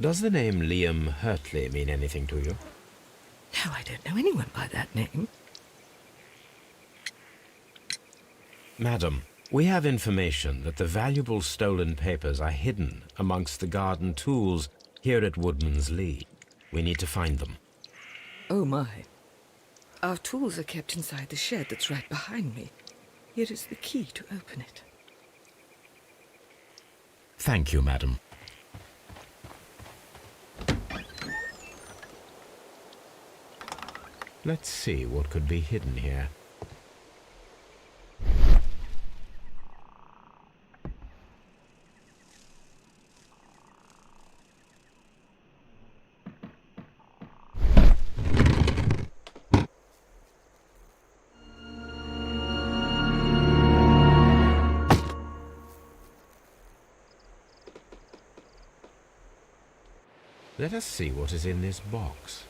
Does the name Liam Hurtley mean anything to you? No, I don't know anyone by that name. Madam, we have information that the valuable stolen papers are hidden amongst the garden tools here at Woodman's Lee. We need to find them. Oh, my. Our tools are kept inside the shed that's right behind me. Here is the key to open it. Thank you, madam. Let's see what could be hidden here. Let us see what is in this box.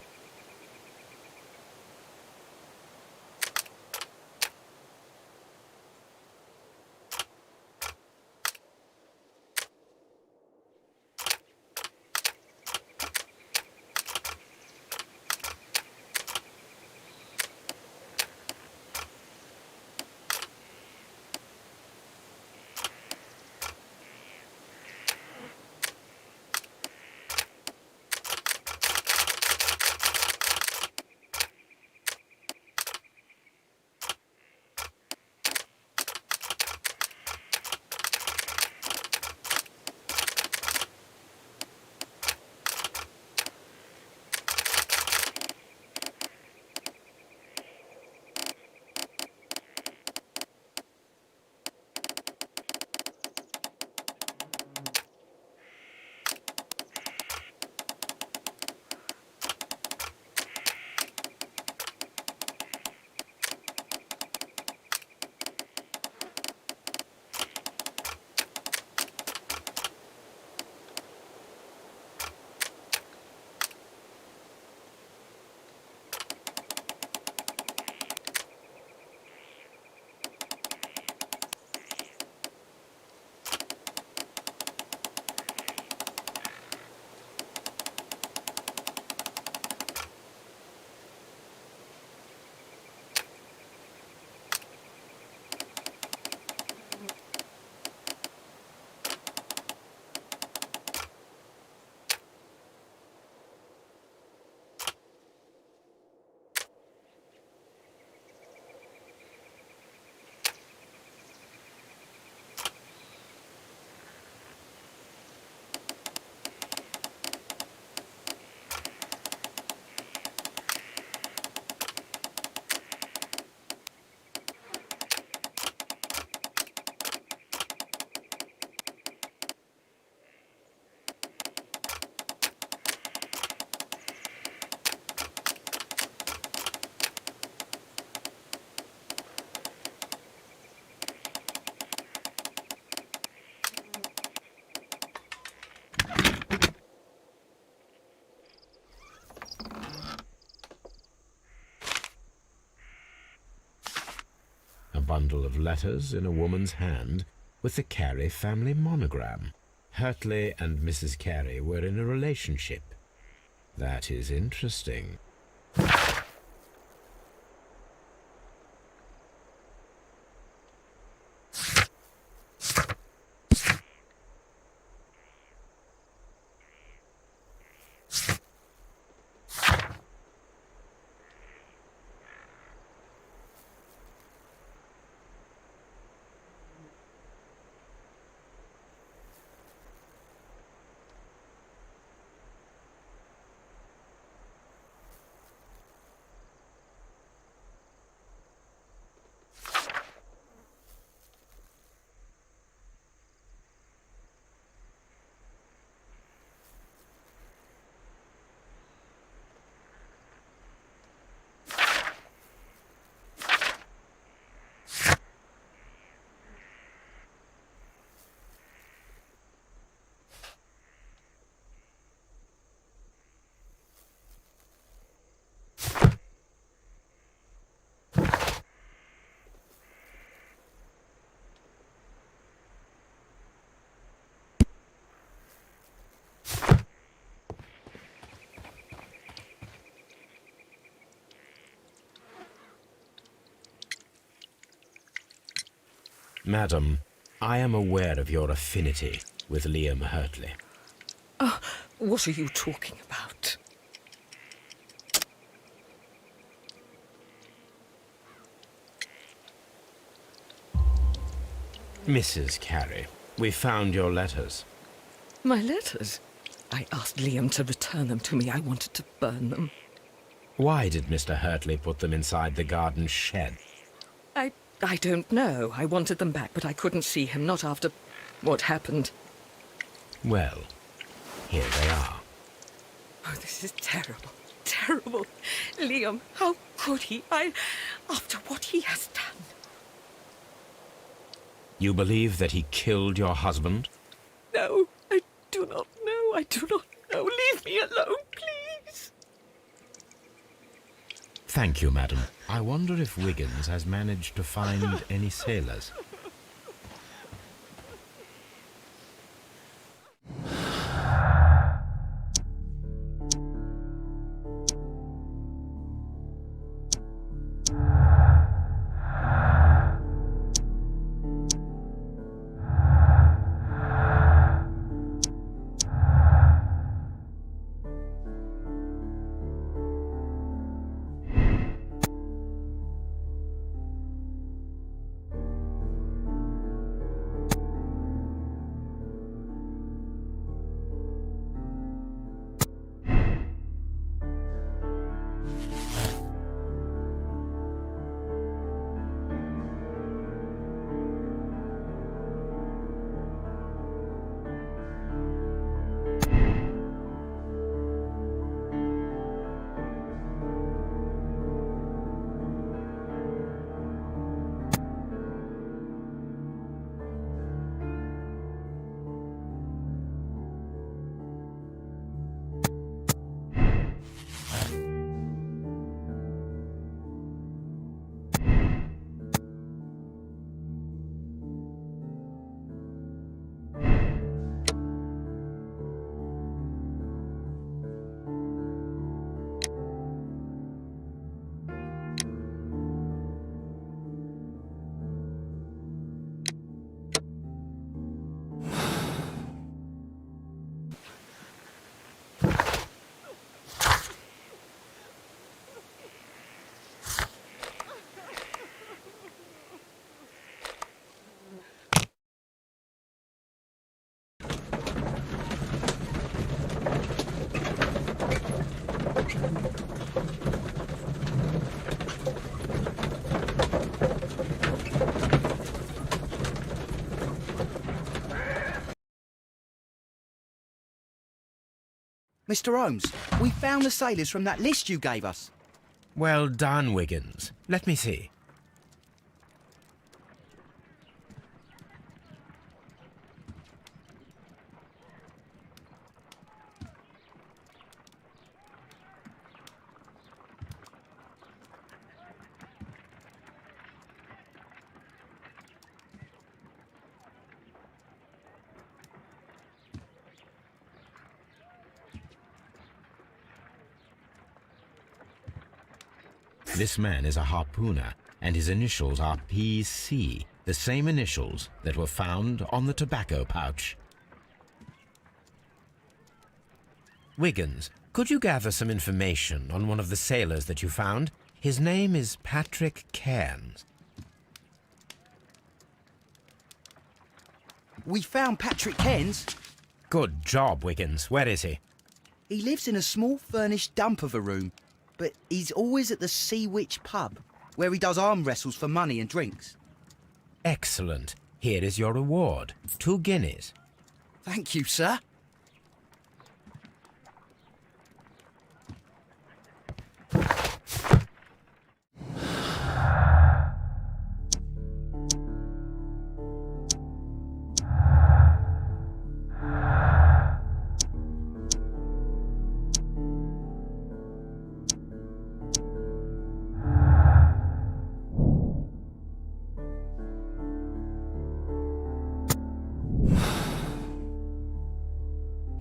Bundle of letters in a woman's hand with the Carey family monogram. Hurtley and Mrs. Carey were in a relationship. That is interesting. Madam, I am aware of your affinity with Liam Hurtley. What are you talking about? Mrs. Carey, we found your letters. My letters? I asked Liam to return them to me. I wanted to burn them. Why did Mr. Hurtley put them inside the garden shed? I don't know. I wanted them back, but I couldn't see him, not after what happened. Well, here they are. Oh, this is terrible. Terrible. Liam, how could he? After what he has done. You believe that he killed your husband? No, I do not know. I do not know. Leave me alone, please. Thank you, madam. I wonder if Wiggins has managed to find any sailors. Mr. Holmes, we found the sailors from that list you gave us. Well done, Wiggins. Let me see. This man is a harpooner, and his initials are PC, the same initials that were found on the tobacco pouch. Wiggins, could you gather some information on one of the sailors that you found? His name is Patrick Cairns. We found Patrick Cairns. Good job, Wiggins. Where is he? He lives in a small furnished dump of a room, but he's always at the Sea Witch pub, where he does arm wrestles for money and drinks. Excellent. Here is your reward. 2 guineas. Thank you, sir.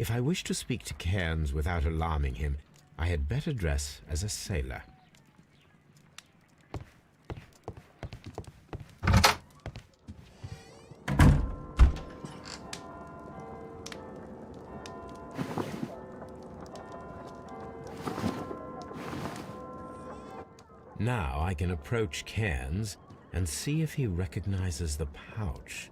If I wish to speak to Cairns without alarming him, I had better dress as a sailor. Now I can approach Cairns and see if he recognizes the pouch.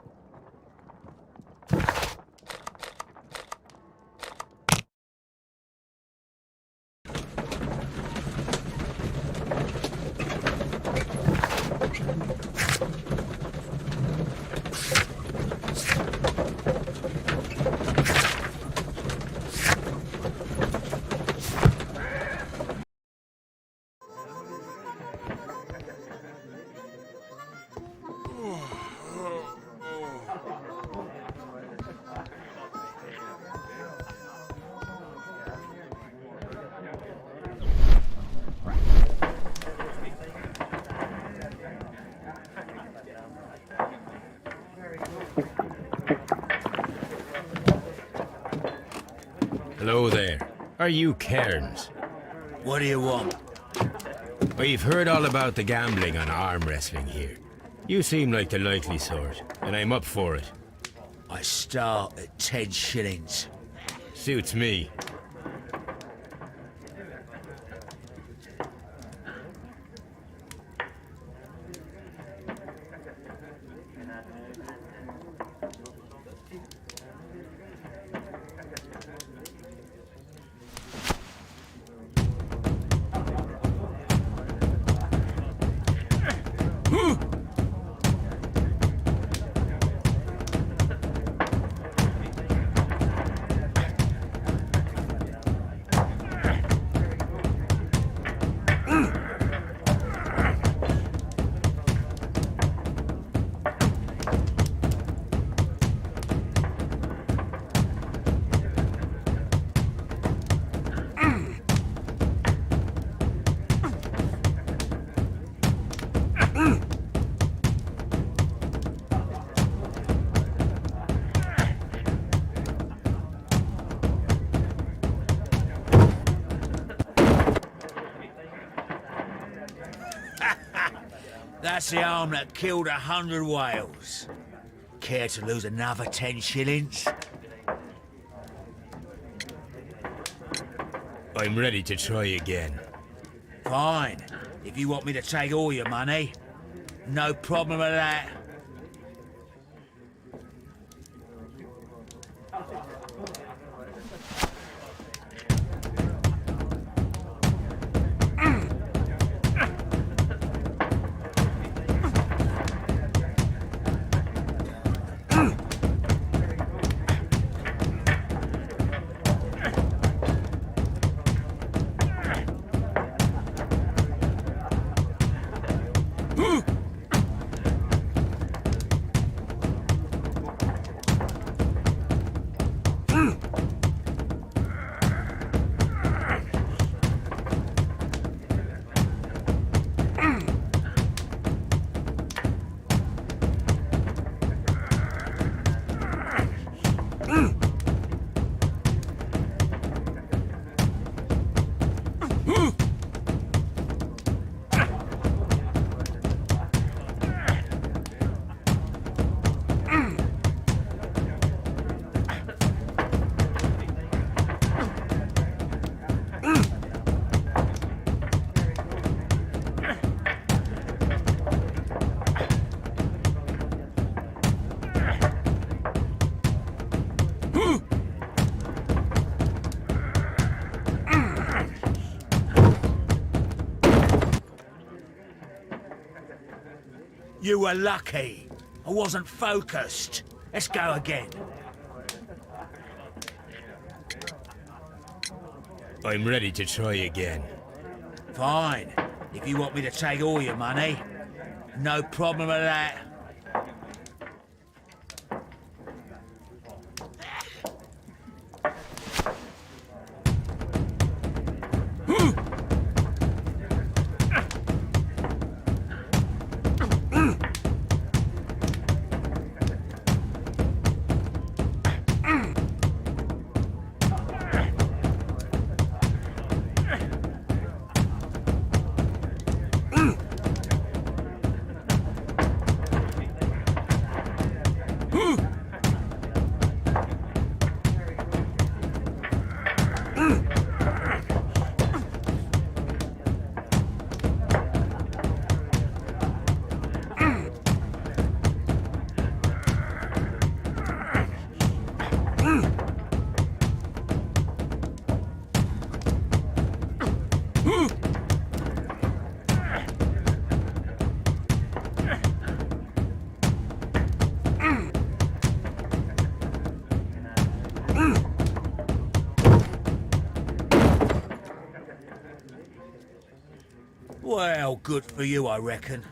Hello there. Are you Cairns? What do you want? We've heard all about the gambling on arm wrestling here. You seem like the likely sort, and I'm up for it. I start at 10 shillings. Suits me. That's the arm that killed 100 whales. Care to lose another 10 shillings? I'm ready to try again. Fine. If you want me to take all your money, no problem with that. You were lucky. I wasn't focused. Let's go again. I'm ready to try again. Fine. If you want me to take all your money, no problem with that. Well, good for you, I reckon.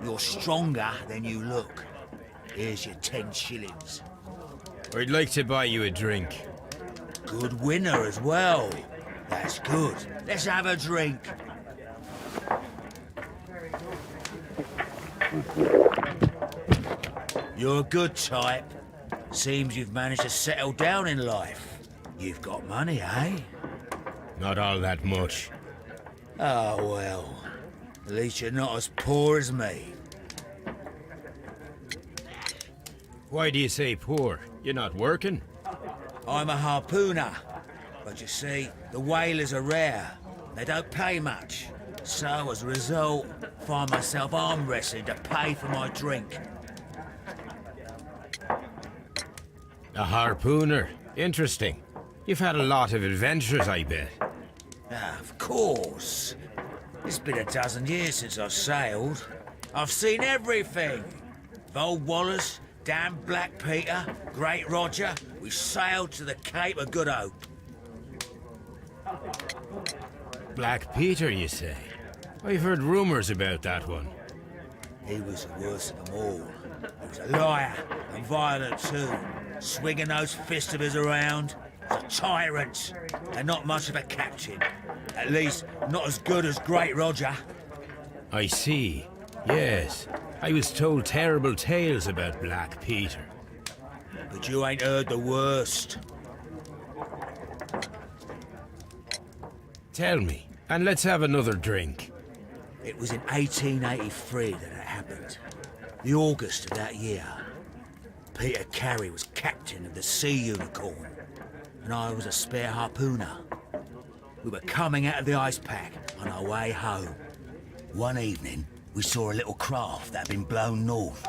You're stronger than you look. Here's your 10 shillings. I'd like to buy you a drink. Good winner as well. That's good. Let's have a drink. You're a good type. Seems you've managed to settle down in life. You've got money, eh? Not all that much. Oh, well. At least you're not as poor as me. Why do you say poor? You're not working? I'm a harpooner. But you see, the whalers are rare. They don't pay much. So, as a result, find myself arm wrestling to pay for my drink. A harpooner. Interesting. You've had a lot of adventures, I bet. Ah, of course. It's been a dozen years since I've sailed. I've seen everything. Old Wallace, damn Black Peter, Great Roger. We sailed to the Cape of Good Hope. Black Peter, you say? I've heard rumors about that one. He was the worst of them all. He was a liar and violent too, swinging those fists of his around. He was a tyrant and not much of a captain. At least, not as good as Great Roger. I see. Yes. I was told terrible tales about Black Peter. But you ain't heard the worst. Tell me, and let's have another drink. It was in 1883 that it happened. The August of that year. Peter Carey was captain of the Sea Unicorn, and I was a spare harpooner. We were coming out of the ice pack on our way home. One evening, we saw a little craft that had been blown north.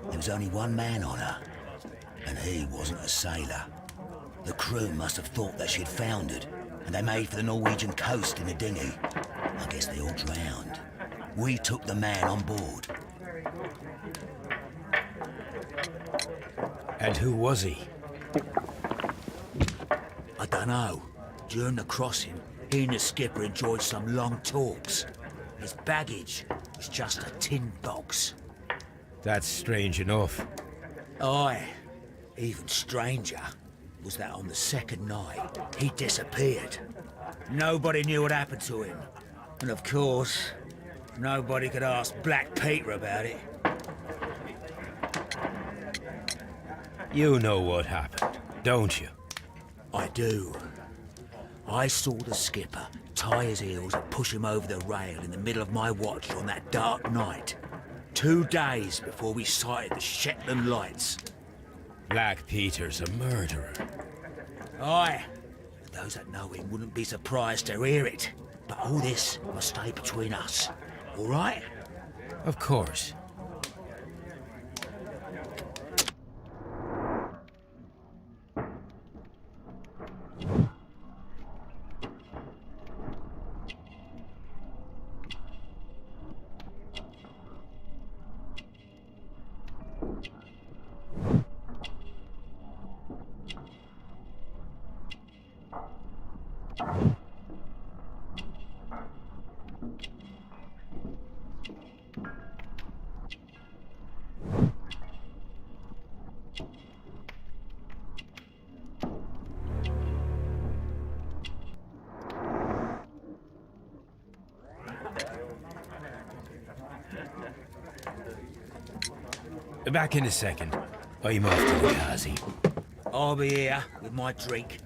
There was only one man on her, and he wasn't a sailor. The crew must have thought that she'd foundered, and they made for the Norwegian coast in a dinghy. I guess they all drowned. We took the man on board. And who was he? I dunno. During the crossing, he and the skipper enjoyed some long talks. His baggage was just a tin box. That's strange enough. Aye. Even stranger was that on the second night, he disappeared. Nobody knew what happened to him. And of course, nobody could ask Black Peter about it. You know what happened, don't you? I do. I saw the skipper tie his heels and push him over the rail in the middle of my watch on that dark night. 2 days before we sighted the Shetland lights. Black Peter's a murderer. Aye. Those that know him wouldn't be surprised to hear it. But all this must stay between us. All right? Of course. Back in a second. I'm off to the Ghazi. I'll be here with my drink.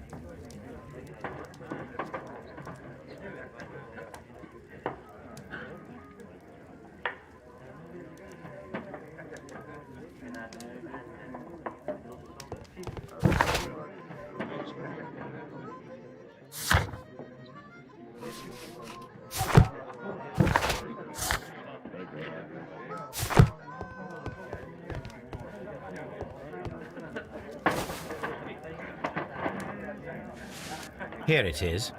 Here it is.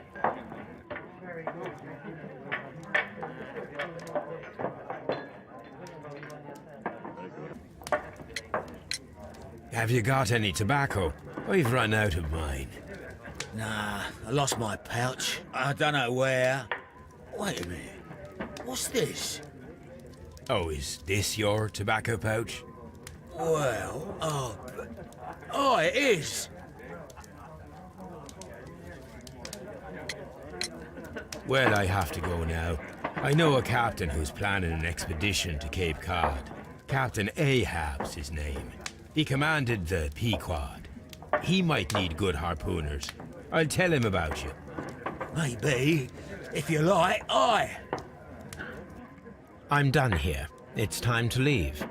Have you got any tobacco? I've run out of mine. Nah, I lost my pouch. I don't know where. Wait a minute. What's this? Oh, is this your tobacco pouch? Well, oh, it is. Well, I have to go now. I know a captain who's planning an expedition to Cape Cod. Captain Ahab's his name. He commanded the Pequod. He might need good harpooners. I'll tell him about you. Maybe. If you like, aye. I'm done here. It's time to leave.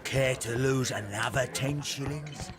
Care to lose another 10 shillings?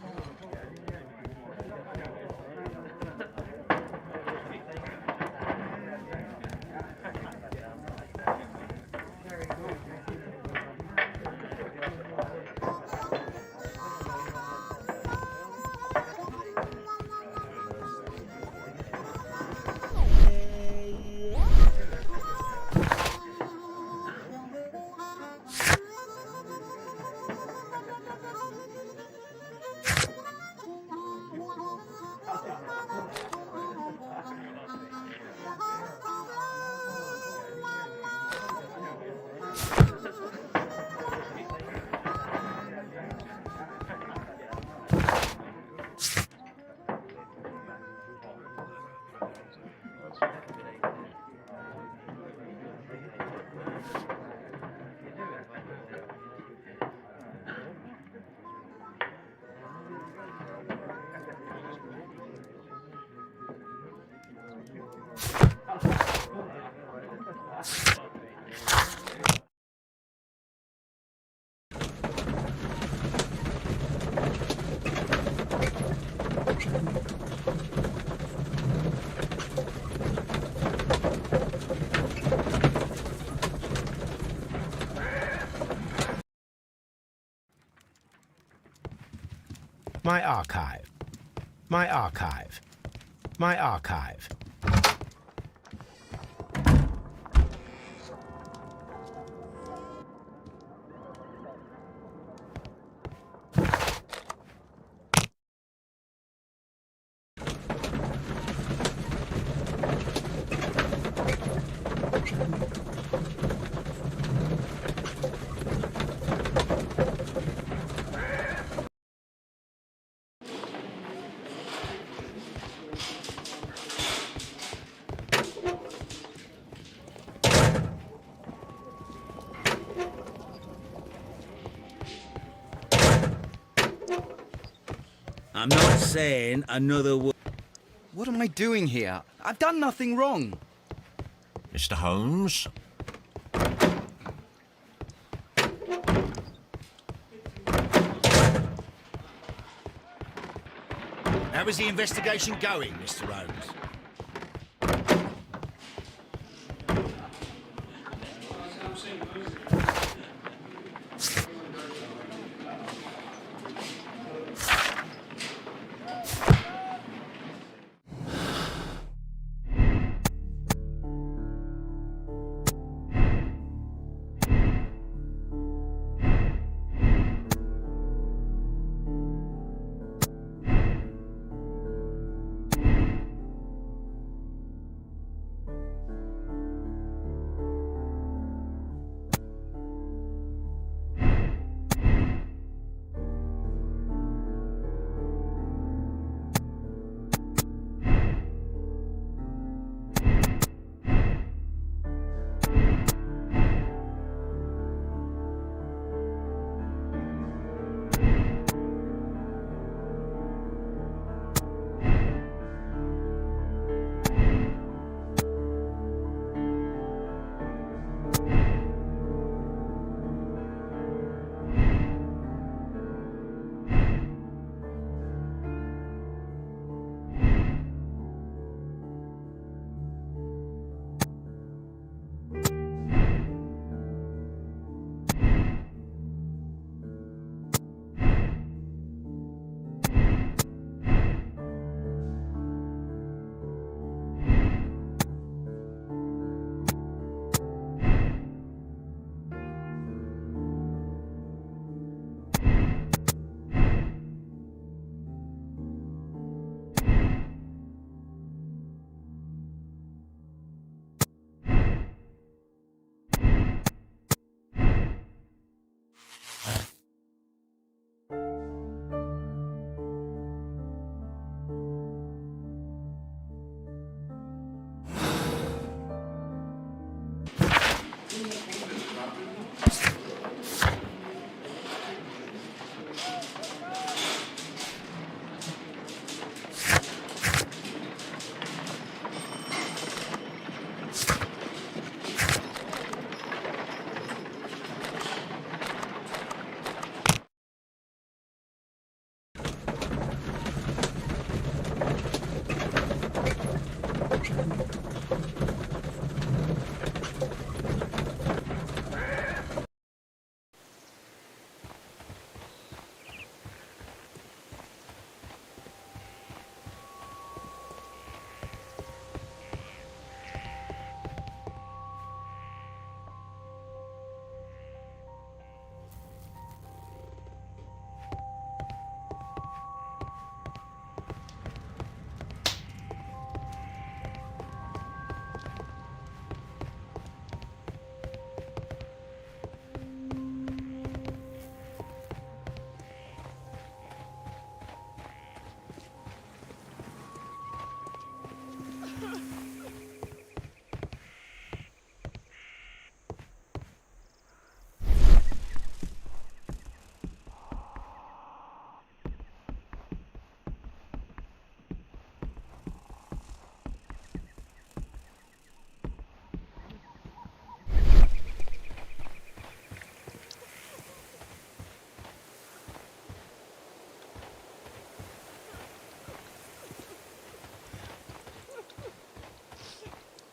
My archive. My archive. My archive. I'm not saying another word. What am I doing here? I've done nothing wrong. Mr. Holmes? How was the investigation going, Mr. Holmes?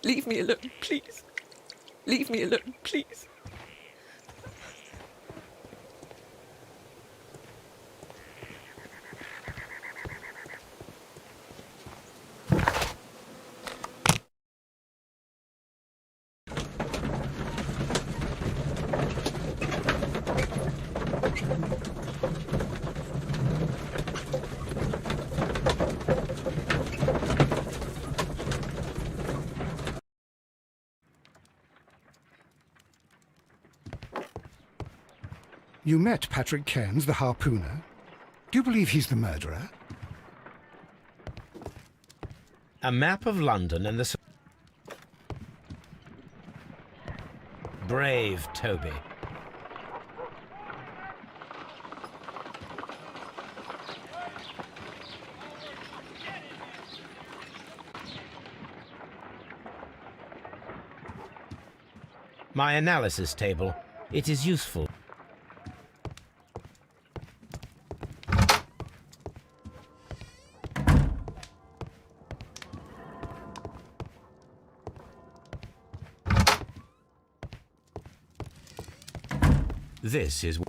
Leave me alone, please. Leave me alone, please. You met Patrick Cairns, the harpooner. Do you believe he's the murderer? A map of London and the... Brave Toby. My analysis table. It is useful. This is...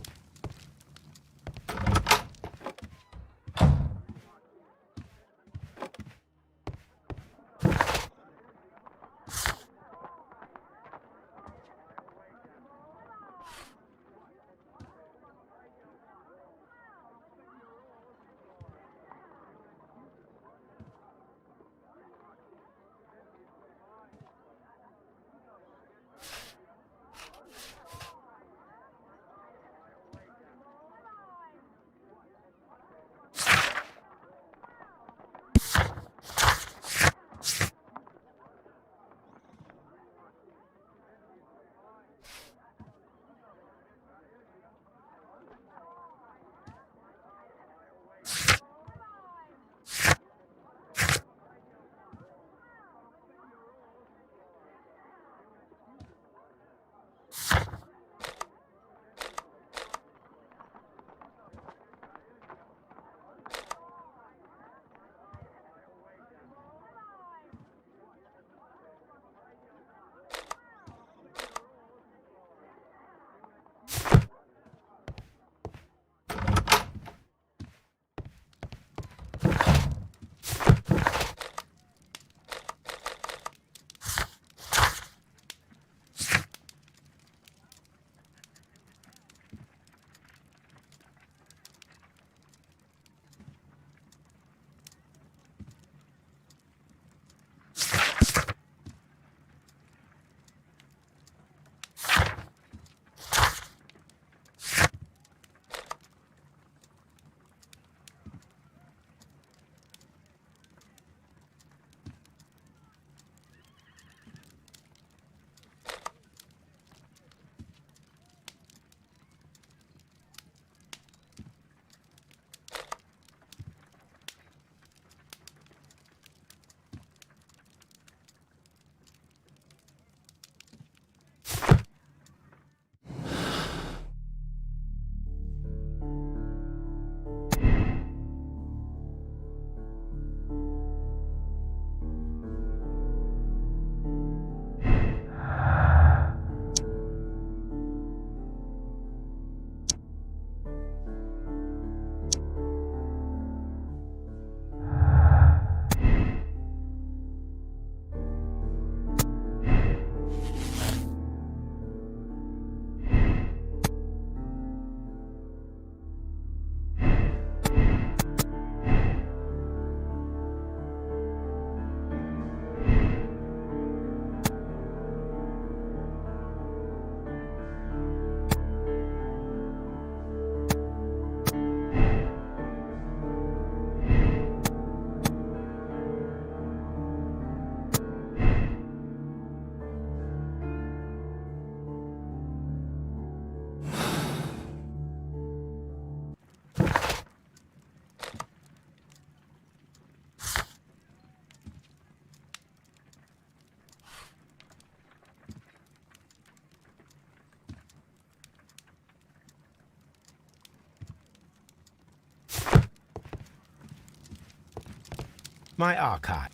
My archive.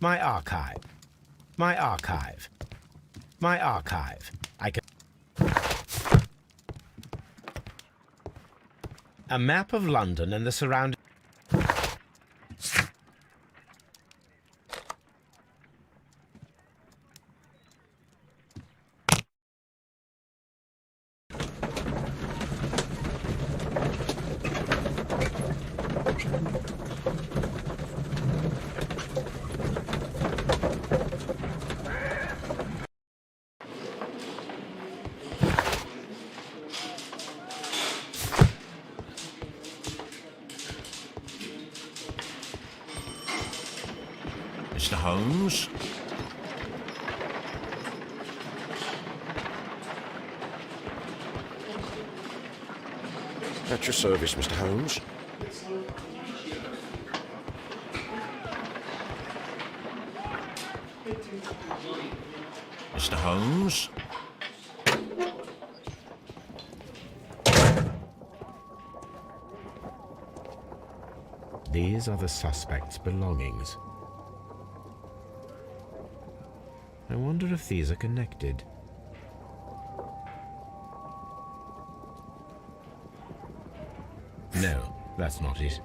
My archive. My archive. My archive. I can... A map of London and the surrounding... Mr. Holmes? At your service, Mr. Holmes. Mr. Holmes? These are the suspect's belongings. I wonder if these are connected. No, that's not it.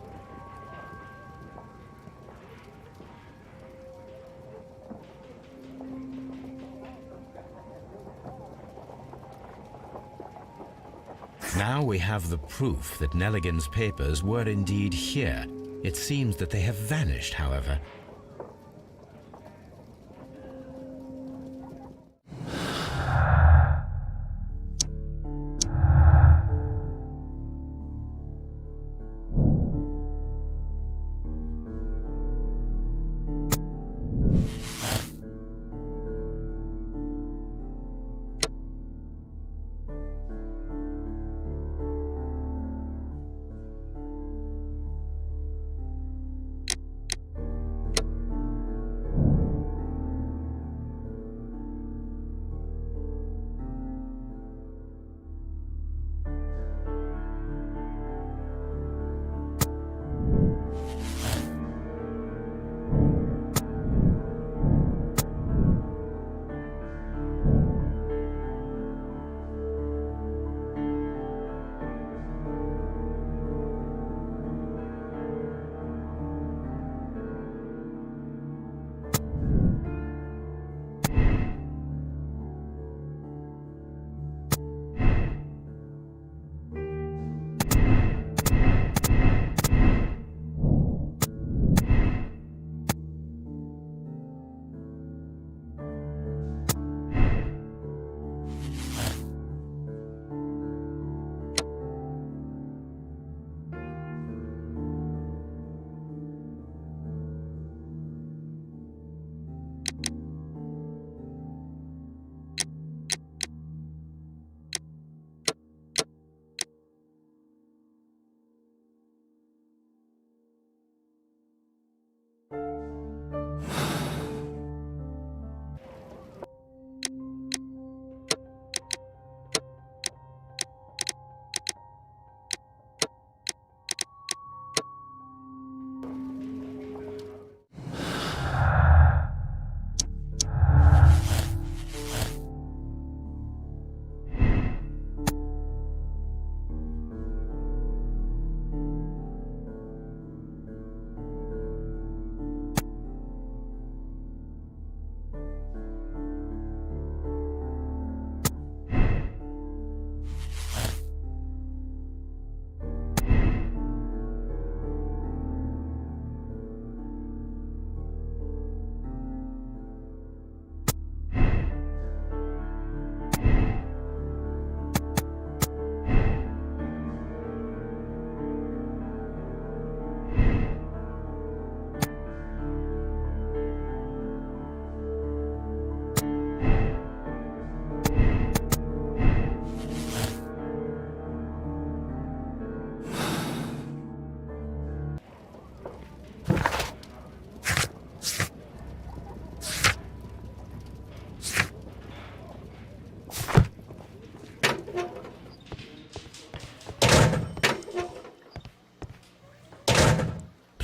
Now we have the proof that Nelligan's papers were indeed here. It seems that they have vanished, however.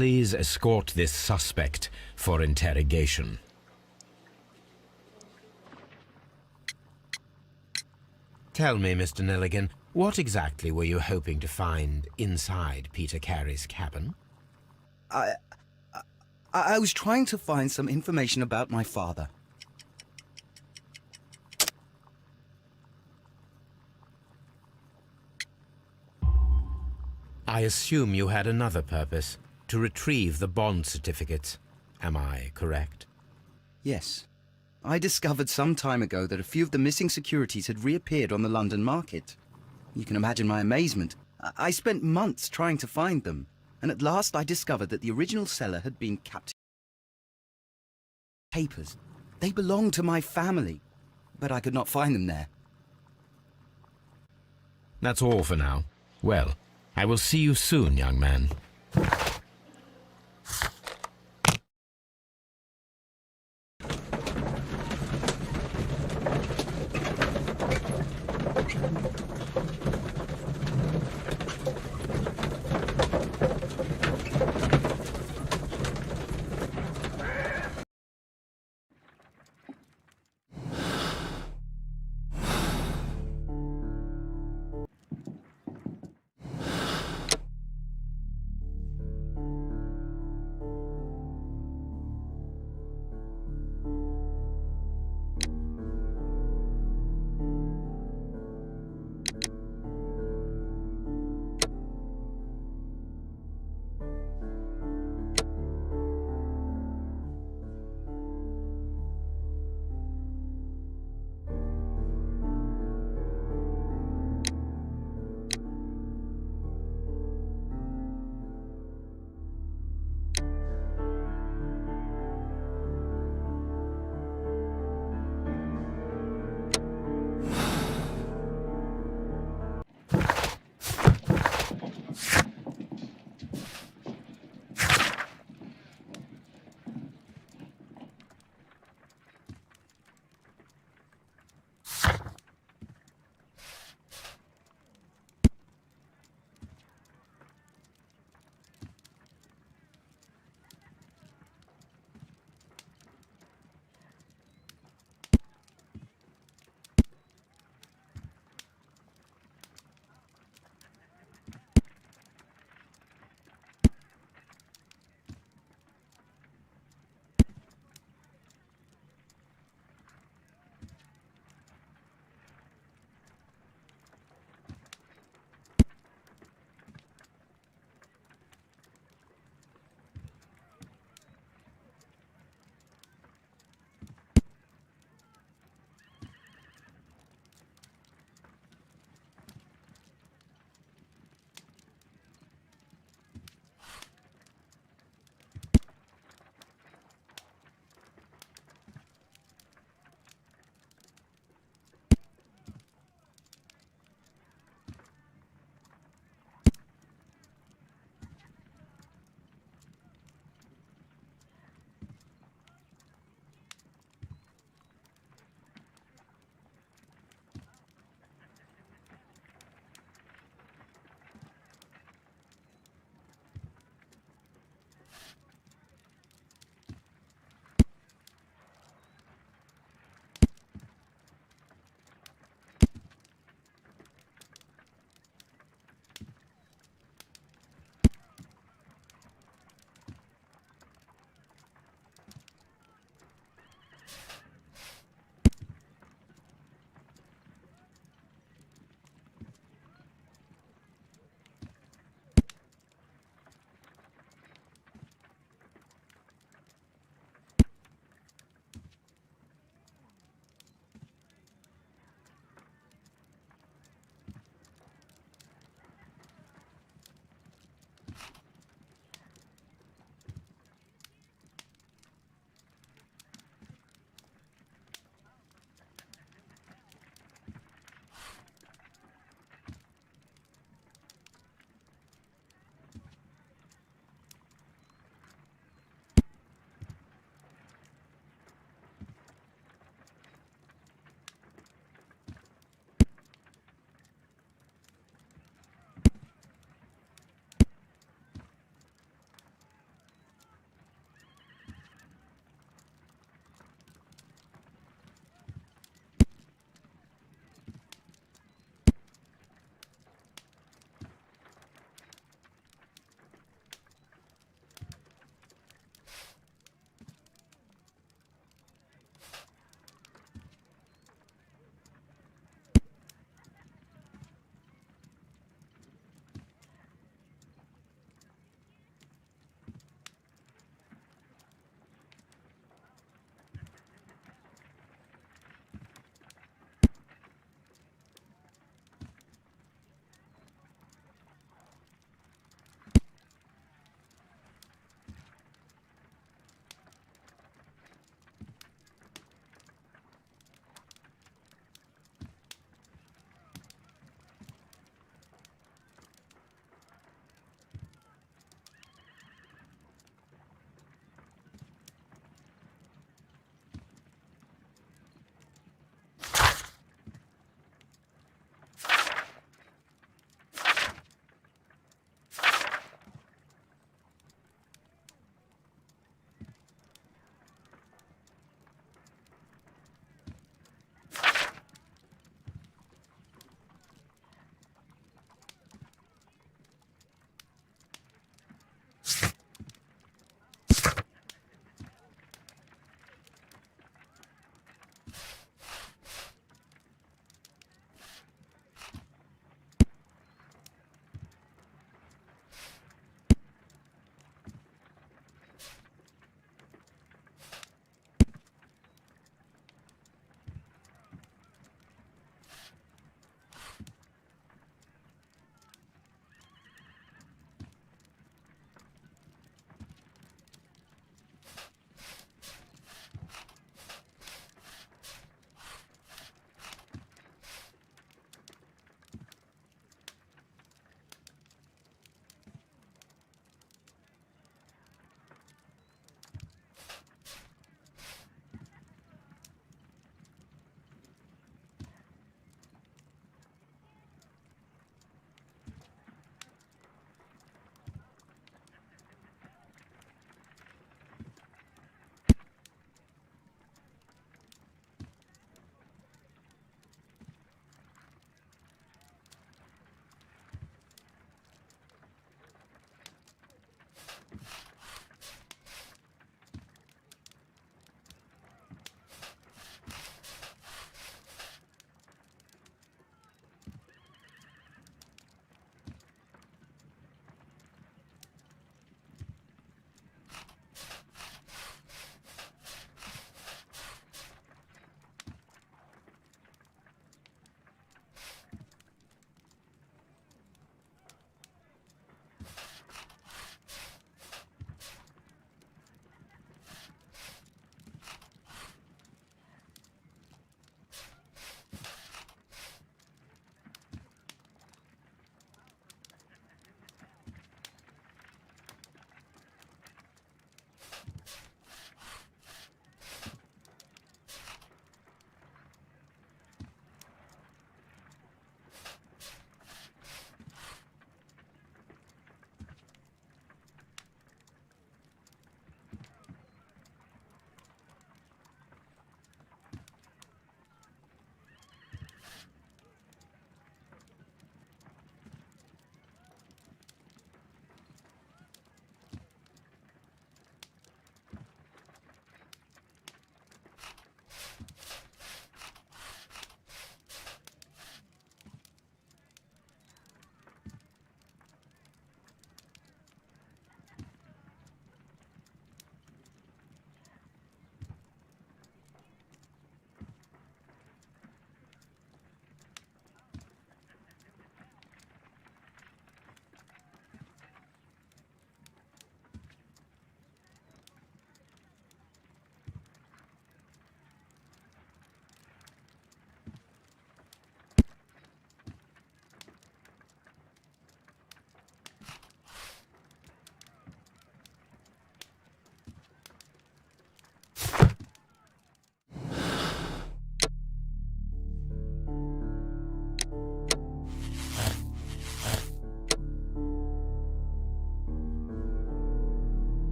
please escort this suspect for interrogation? Tell me, Mr. Nelligan, what exactly were you hoping to find inside Peter Carey's cabin? I was trying to find some information about my father. I assume you had another purpose, to retrieve the bond certificates. Am I correct? Yes. I discovered some time ago that a few of the missing securities had reappeared on the London market. You can imagine my amazement. I spent months trying to find them, and at last I discovered that the original seller had been captured. Papers. They belonged to my family, but I could not find them there. That's all for now. Well, I will see you soon, young man.